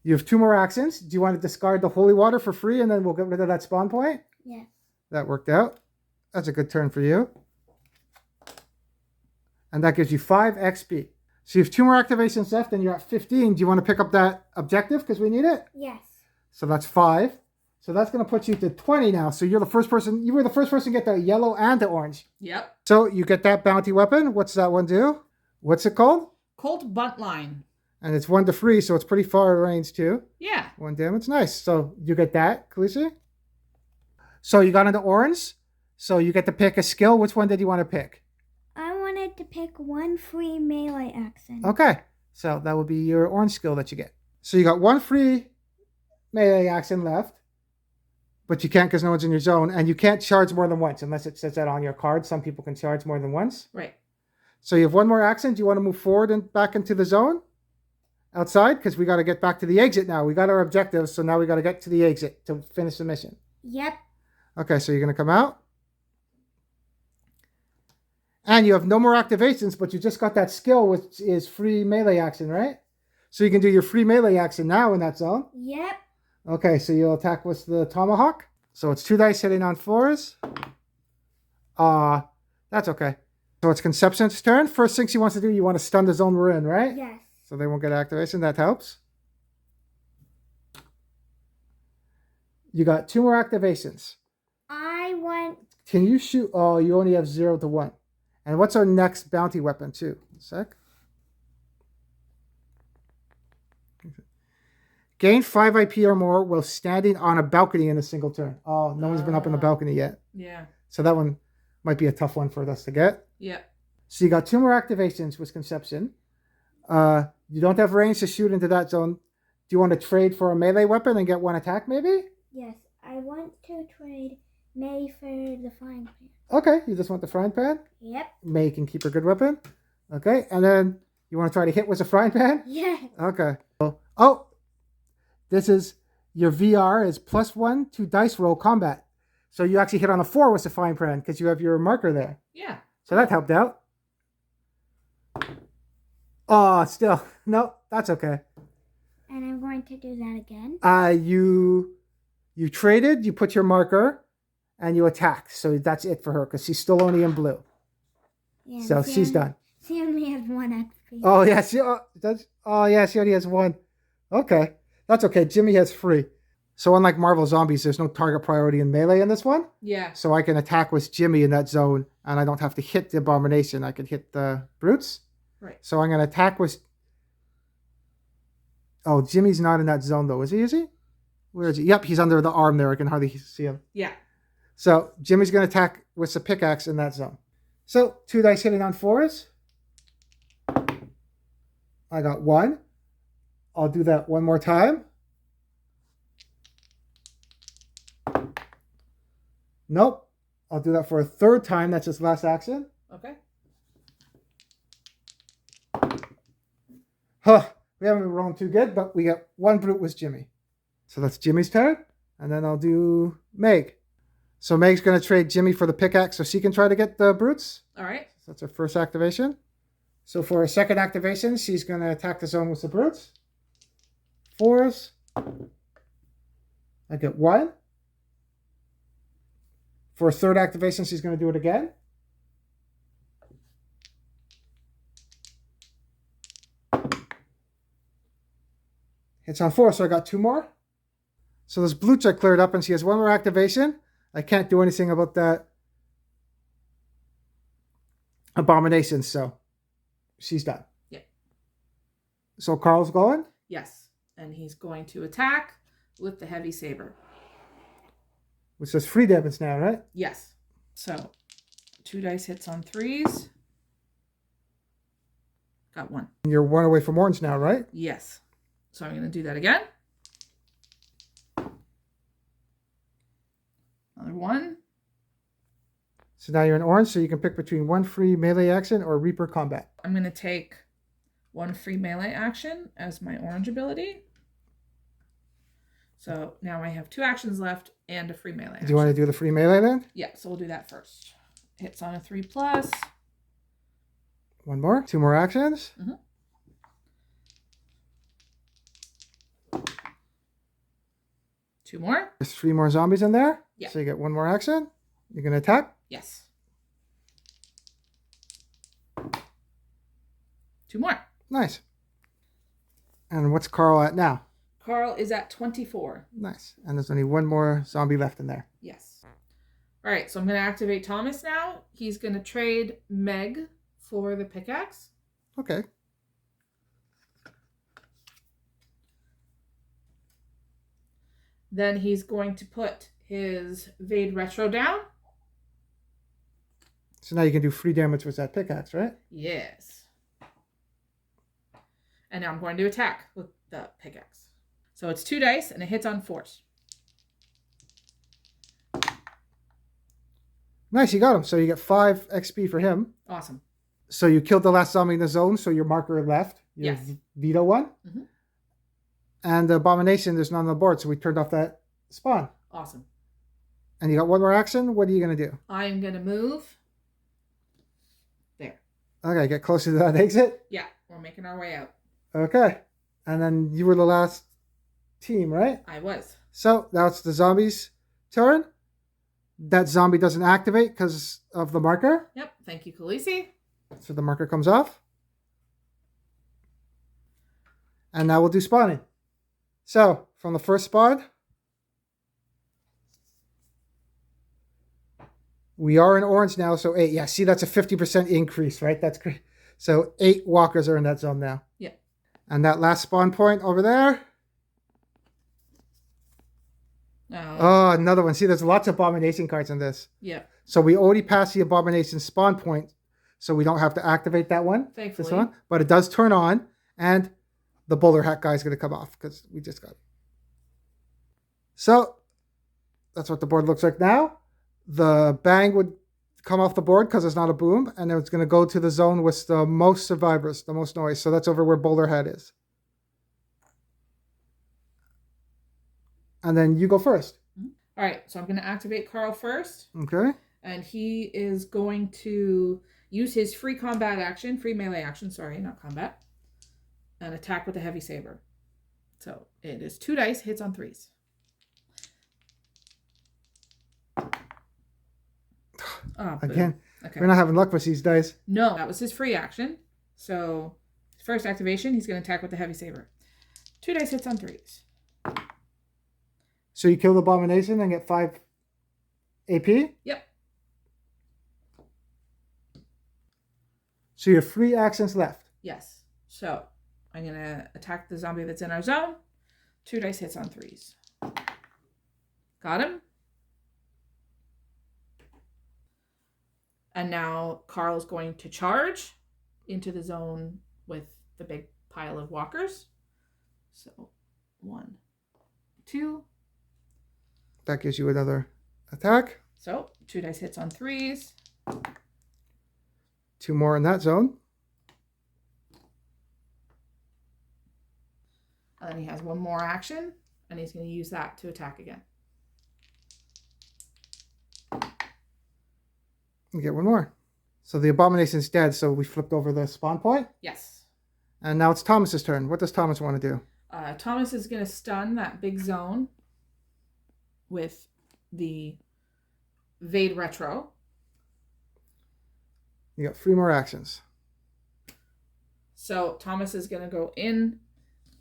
You have 2 more actions. Do you want to discard the holy water for free and then we'll get rid of that spawn point? Yes. That worked out. That's a good turn for you. And that gives you 5 XP. So you have 2 more activations left and you're at 15. Do you want to pick up that objective because we need it? Yes. So that's 5. So that's going to put you to 20 now. So you're the first person. You were the first person to get the yellow and the orange. Yep. So you get that bounty weapon. What's that one do? What's it called? Colt Buntline. And it's 1 to 3, so it's pretty far range too. Yeah. 1 damage. Nice. So you get that, Khaleesi. So you got into orange. So you get to pick a skill. Which one did you want to pick? I wanted to pick 1 free melee action. Okay. So that would be your orange skill that you get. So you got 1 free melee action left. But you can't because no one's in your zone. And you can't charge more than once unless it says that on your card. Some people can charge more than once. Right. So you have 1 more action. Do you want to move forward and back into the zone? Outside? Because we got to get back to the exit now. We got our objectives. So now we got to get to the exit to finish the mission. Yep. Okay, so you're going to come out. And you have no more activations, but you just got that skill, which is free melee action, right? So you can do your free melee action now in that zone. Yep. Okay, so you'll attack with the tomahawk. So it's 2 dice hitting on 4s. That's okay. So it's Conception's turn. First thing she wants to do, you want to stun the zone we're in, right? Yes. So they won't get activation. That helps. You got 2 more activations. I want... Can you shoot? Oh, you only have 0 to 1. And what's our next bounty weapon, too? A sec. Gain 5 IP or more while standing on a balcony in a single turn. Oh, no one's been up on the balcony yet. Yeah. So that one might be a tough one for us to get. Yeah. So you got 2 more activations with Conception. You don't have range to shoot into that zone. Do you want to trade for a melee weapon and get 1 attack, maybe? Yes. I want to trade May for the frying pan. Okay, you just want the frying pan? Yep. May can keep a good weapon. Okay, and then you want to try to hit with a frying pan? Yes. Okay. Oh, this is your VR is +1 to dice roll combat. So you actually hit on a 4 with the frying pan because you have your marker there. Yeah. So that helped out. Oh, still. No, that's okay. And I'm going to do that again. You traded, you put your marker, and you attack. So that's it for her because she's still only in blue. Yeah, So she's done. She only has 1 XP. Oh yeah, she only has 1. Okay, that's okay. Jimmy has 3. So unlike Marvel Zombies, there's no target priority in melee in this one. Yeah. So I can attack with Jimmy in that zone, and I don't have to hit the Abomination. I can hit the brutes. Right. So I'm going to attack with... Oh, Jimmy's not in that zone, though. Is he? Where is he? Yep, he's under the arm there. I can hardly see him. Yeah. So Jimmy's going to attack with the pickaxe in that zone. So 2 dice hitting on 4s. I got 1. I'll do that 1 more time. Nope. I'll do that for a 3rd time. That's his last action. Okay. Huh. We haven't been rolling too good, but we got 1 brute with Jimmy. So that's Jimmy's turn. And then I'll do Meg. So Meg's going to trade Jimmy for the pickaxe so she can try to get the brutes. All right. So that's her first activation. So for her second activation, she's going to attack the zone with the brutes. 4s. I get 1. For a 3rd activation, she's going to do it again. Hits on 4, so I got 2 more. So those brutes are cleared up, and she has 1 more activation. I can't do anything about that Abomination, so she's done. Yeah. So Carl's going? Yes. And he's going to attack with the heavy saber. Which says free damage now, right? Yes. So 2 dice hits on 3s. Got 1. You're 1 away from orange now, right? Yes. So I'm going to do that again. Another 1. So now you're in orange, so you can pick between 1 free melee action or Reaper combat. I'm going to take 1 free melee action as my orange ability. So now I have 2 actions left and a free melee action. Do you want to do the free melee then? Yeah, so we'll do that first. Hits on a 3+. 1 more. 2 more actions. Mm-hmm. 2 more. There's 3 more zombies in there. Yeah. So you get 1 more action. You're going to attack? Yes. 2 more. Nice. And what's Carl at now? Carl is at 24. Nice. And there's only 1 more zombie left in there. Yes. All right, so I'm going to activate Thomas now. He's going to trade Meg for the pickaxe. Okay. Then he's going to put his Vade Retro down. So now you can do free damage with that pickaxe, right? Yes. And now I'm going to attack with the pickaxe. So it's 2 dice and it hits on force. Nice, you got him. So you get 5 XP for him. Awesome. So you killed the last zombie in the zone, so your marker left. Your Yes. Veto one. Mm-hmm. And the Abomination, there's none on the board, so we turned off that spawn. Awesome. And you got 1 more action. What are you going to do? I'm going to move. There. Okay, get closer to that exit. Yeah, we're making our way out. Okay. And then you were the last team, right? I was. So now it's the zombies' turn. That zombie doesn't activate because of the marker. Yep. Thank you, Khaleesi. So the marker comes off. And now we'll do spawning. So from the first spawn, we are in orange now, so 8. Yeah, see, that's a 50% increase, right? That's great. So 8 walkers are in that zone now. Yeah. And that last spawn point over there. Oh, another one. See, there's lots of Abomination cards in this. Yeah. So we already passed the Abomination spawn point, so we don't have to activate that one. Thankfully. This one. But it does turn on, and the bowler hat guy is going to come off because we just got it. So that's what the board looks like now. The bang would come off the board because it's not a boom, and it's going to go to the zone with the most survivors, the most noise. So that's over where bowler hat is. And then you go first. All right, so I'm going to activate Carl first. Okay. And he is going to use his free combat action, free melee action, sorry, not combat, and attack with the heavy saber. So it is 2 dice, hits on 3s. Oh, Again, okay. we're not having luck with these dice. No, that was his free action. So first activation, he's going to attack with the heavy saber. 2 dice, hits on 3s. So you kill the Abomination and get 5 AP? Yep. So you have 3 actions left. Yes. So I'm going to attack the zombie that's in our zone. 2 dice, hits on 3s. Got him. And now Carl's going to charge into the zone with the big pile of walkers. So 1, 2. That gives you another attack. So 2 dice, hits on 3s. 2 more in that zone. And then he has 1 more action, and he's going to use that to attack again. You get 1 more. So the Abomination's dead, so we flipped over the spawn point. Yes. And now it's Thomas's turn. What does Thomas want to do? Thomas is going to stun that big zone with the Vade Retro. You got 3 more actions. So Thomas is going to go in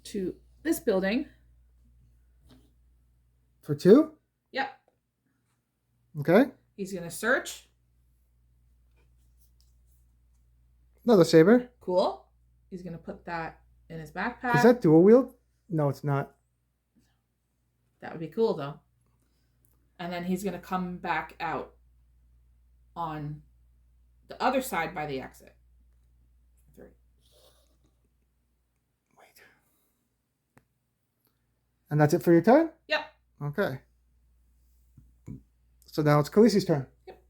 to this building. For 2? Yep. Okay. He's going to search. Another saber. Cool. He's going to put that in his backpack. Is that dual wield? No, it's not. That would be cool, though. And then he's going to come back out on the other side by the exit. 3. Wait. And that's it for your turn? Yep. Okay. So now it's Khaleesi's turn. Yep.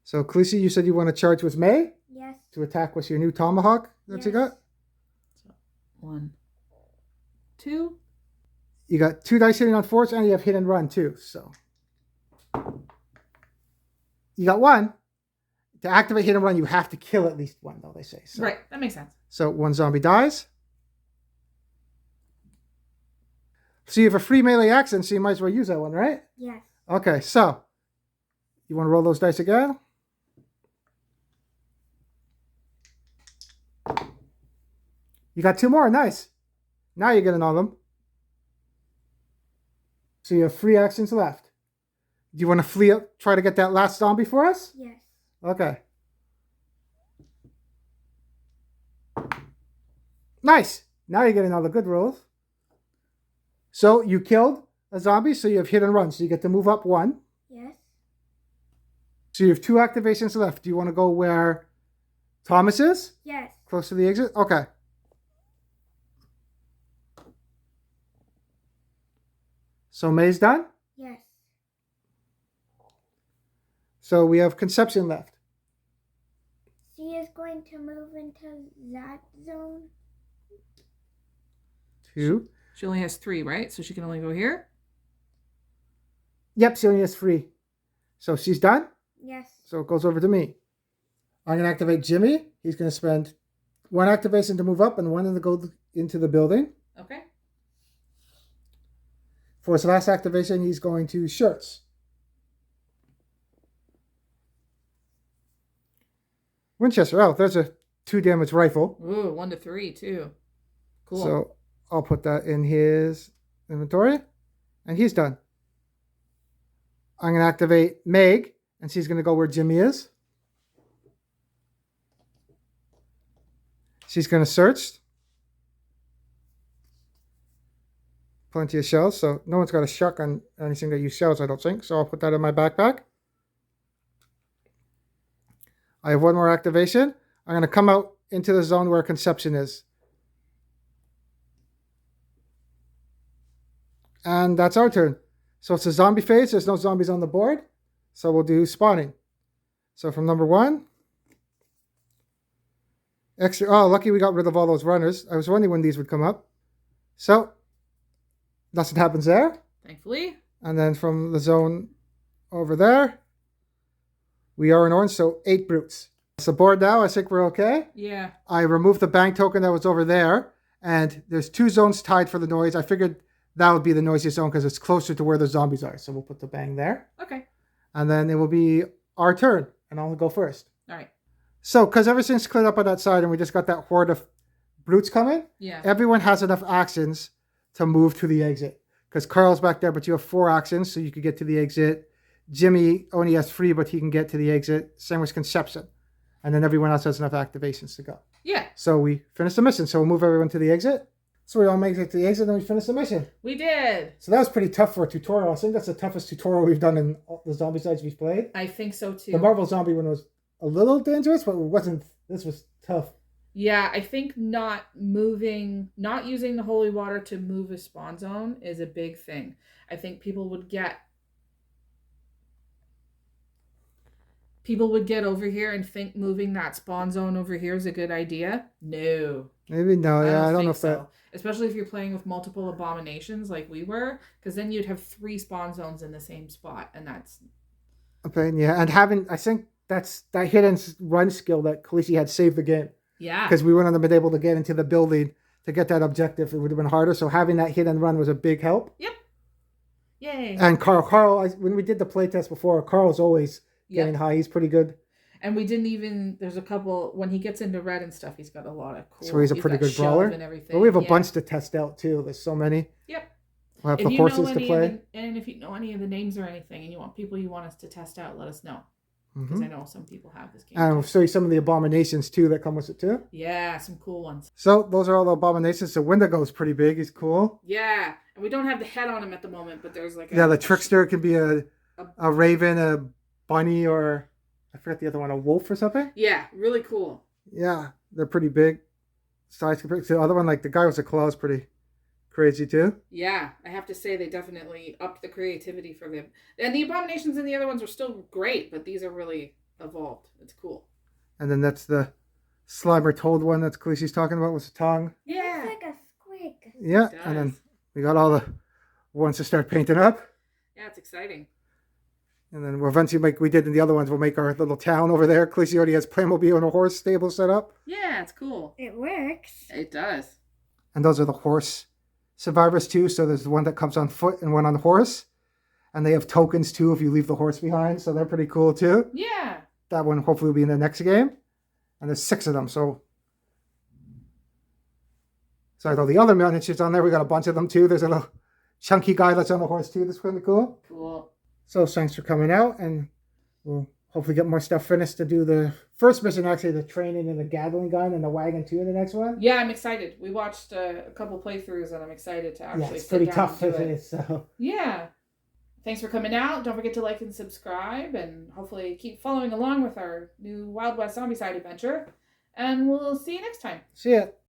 So Khaleesi, you said you want to charge with May? Yes. To attack with your new tomahawk that you got? So 1, 2. You got 2 dice hitting on force, and you have hit and run too. So you got 1. To activate hit and run, you have to kill at least 1, though, they say. So. Right, that makes sense. So 1 zombie dies. So you have a free melee action, so you might as well use that one, right? Yes. Okay, so you want to roll those dice again? You got 2 more, nice. Now you're getting all of them. So you have 3 actions left. Do you want to flee up, try to get that last zombie for us? Yes. Okay. Nice. Now you're getting all the good rolls. So you killed a zombie, so you have hit and run. So you get to move up 1. Yes. So you have 2 activations left. Do you want to go where Thomas is? Yes. Close to the exit? Okay. So May's done? Yes. So we have Conception left. She is going to move into that zone. 2. She only has 3, right? So she can only go here? Yep, she only has 3. So she's done? Yes. So it goes over to me. I'm going to activate Jimmy. He's going to spend 1 activation to move up and 1 to go into the building. Okay. For his last activation, he's going to Shirts. Winchester. Oh, there's a 2 damage rifle. Ooh, 1 to 3, too. Cool. So I'll put that in his inventory. And he's done. I'm going to activate Meg. And she's going to go where Jimmy is. She's going to search. Plenty of shells. So no one's got a shotgun or anything that use shells, I don't think. So I'll put that in my backpack. I have 1 more activation. I'm going to come out into the zone where Conception is. And that's our turn. So it's a zombie phase. There's no zombies on the board. So we'll do spawning. So from number 1. Extra. Oh, lucky we got rid of all those runners. I was wondering when these would come up. So nothing happens there. Thankfully. And then from the zone over there, we are in orange, so 8 brutes. It's the board now. I think we're okay. Yeah. I removed the bank token that was over there, and there's 2 zones tied for the noise. I figured that would be the noisiest zone because it's closer to where the zombies are. So we'll put the bang there. Okay. And then it will be our turn, and I'll go first. All right. So, because everything's cleared up on that side, and we just got that horde of brutes coming, Yeah. everyone has enough actions to move to the exit. Because Carl's back there, but you have 4 actions, so you could get to the exit. Jimmy only has 3, but he can get to the exit. Same with Conception. And then everyone else has enough activations to go. Yeah. So we finish the mission. So we'll move everyone to the exit. So we all make it to the exit, and we finish the mission. We did. So that was pretty tough for a tutorial. I think that's the toughest tutorial we've done in all the Zombicides we've played. I think so, too. The Marvel Zombie one was a little dangerous, but it wasn't. This was tough. Yeah, I think not using the holy water to move a spawn zone is a big thing. I think people would get over here and think moving that spawn zone over here is a good idea. No. Maybe no, yeah, I don't know if so. that. Especially if you're playing with multiple abominations like we were, because then you'd have 3 spawn zones in the same spot, and that's... Okay, yeah, and having, I think that's that hit and run skill that Khaleesi had saved the game. Yeah. Because we wouldn't have been able to get into the building to get that objective. It would have been harder, so having that hit and run was a big help. Yep. Yay. And Carl, when we did the playtest before, Carl's always getting high. He's pretty good. And we didn't even, there's a couple, when he gets into red and stuff, he's got a lot of cool. So he's a pretty good brawler. And everything. But we have a bunch to test out too. There's so many. Yep. We'll have the horses to play. And if you know any of the names or anything and you want people you want us to test out, let us know. because I know some people have this game. And we'll too. show you some of the abominations too that come with it too. Yeah, some cool ones. So those are all the abominations. So Wendigo's pretty big. He's cool. Yeah, and we don't have the head on him at the moment, but there's like The trickster can be a raven, a bunny, or I forgot the other one, a wolf or something. Yeah, really cool. Yeah, they're pretty big. Size compared to the other one, like the guy with the claws, pretty crazy too. Yeah, I have to say they definitely upped the creativity for them. And the abominations in the other ones were still great, but these are really evolved. It's cool. And then that's the Slimer Toad one that's Khaleesi's talking about with the tongue. Yeah. It's like a squig. Yeah, and then we got all the ones to start painting up. Yeah, it's exciting. And then we'll eventually we did in the other ones, we'll make our little town over there. Khaleesi already has Playmobil and a horse stable set up. Yeah, it's cool. It works. It does. And those are the horse survivors too. So there's the one that comes on foot and one on horse. And they have tokens too if you leave the horse behind. So they're pretty cool too. Yeah. That one hopefully will be in the next game. And there's 6 of them. So I know the other miniatures on there. We got a bunch of them too. There's a little chunky guy that's on the horse too. That's really cool. Cool. So thanks for coming out. And we'll hopefully get more stuff finished to do the first mission, actually the training and the Gatling gun and the wagon too in the next one. Yeah, I'm excited. We watched a couple playthroughs and I'm excited to actually it's pretty sit down tough and do as it it. is. So Yeah. Thanks for coming out. Don't forget to like and subscribe and hopefully keep following along with our new Wild West Zombicide adventure. And we'll see you next time. see ya.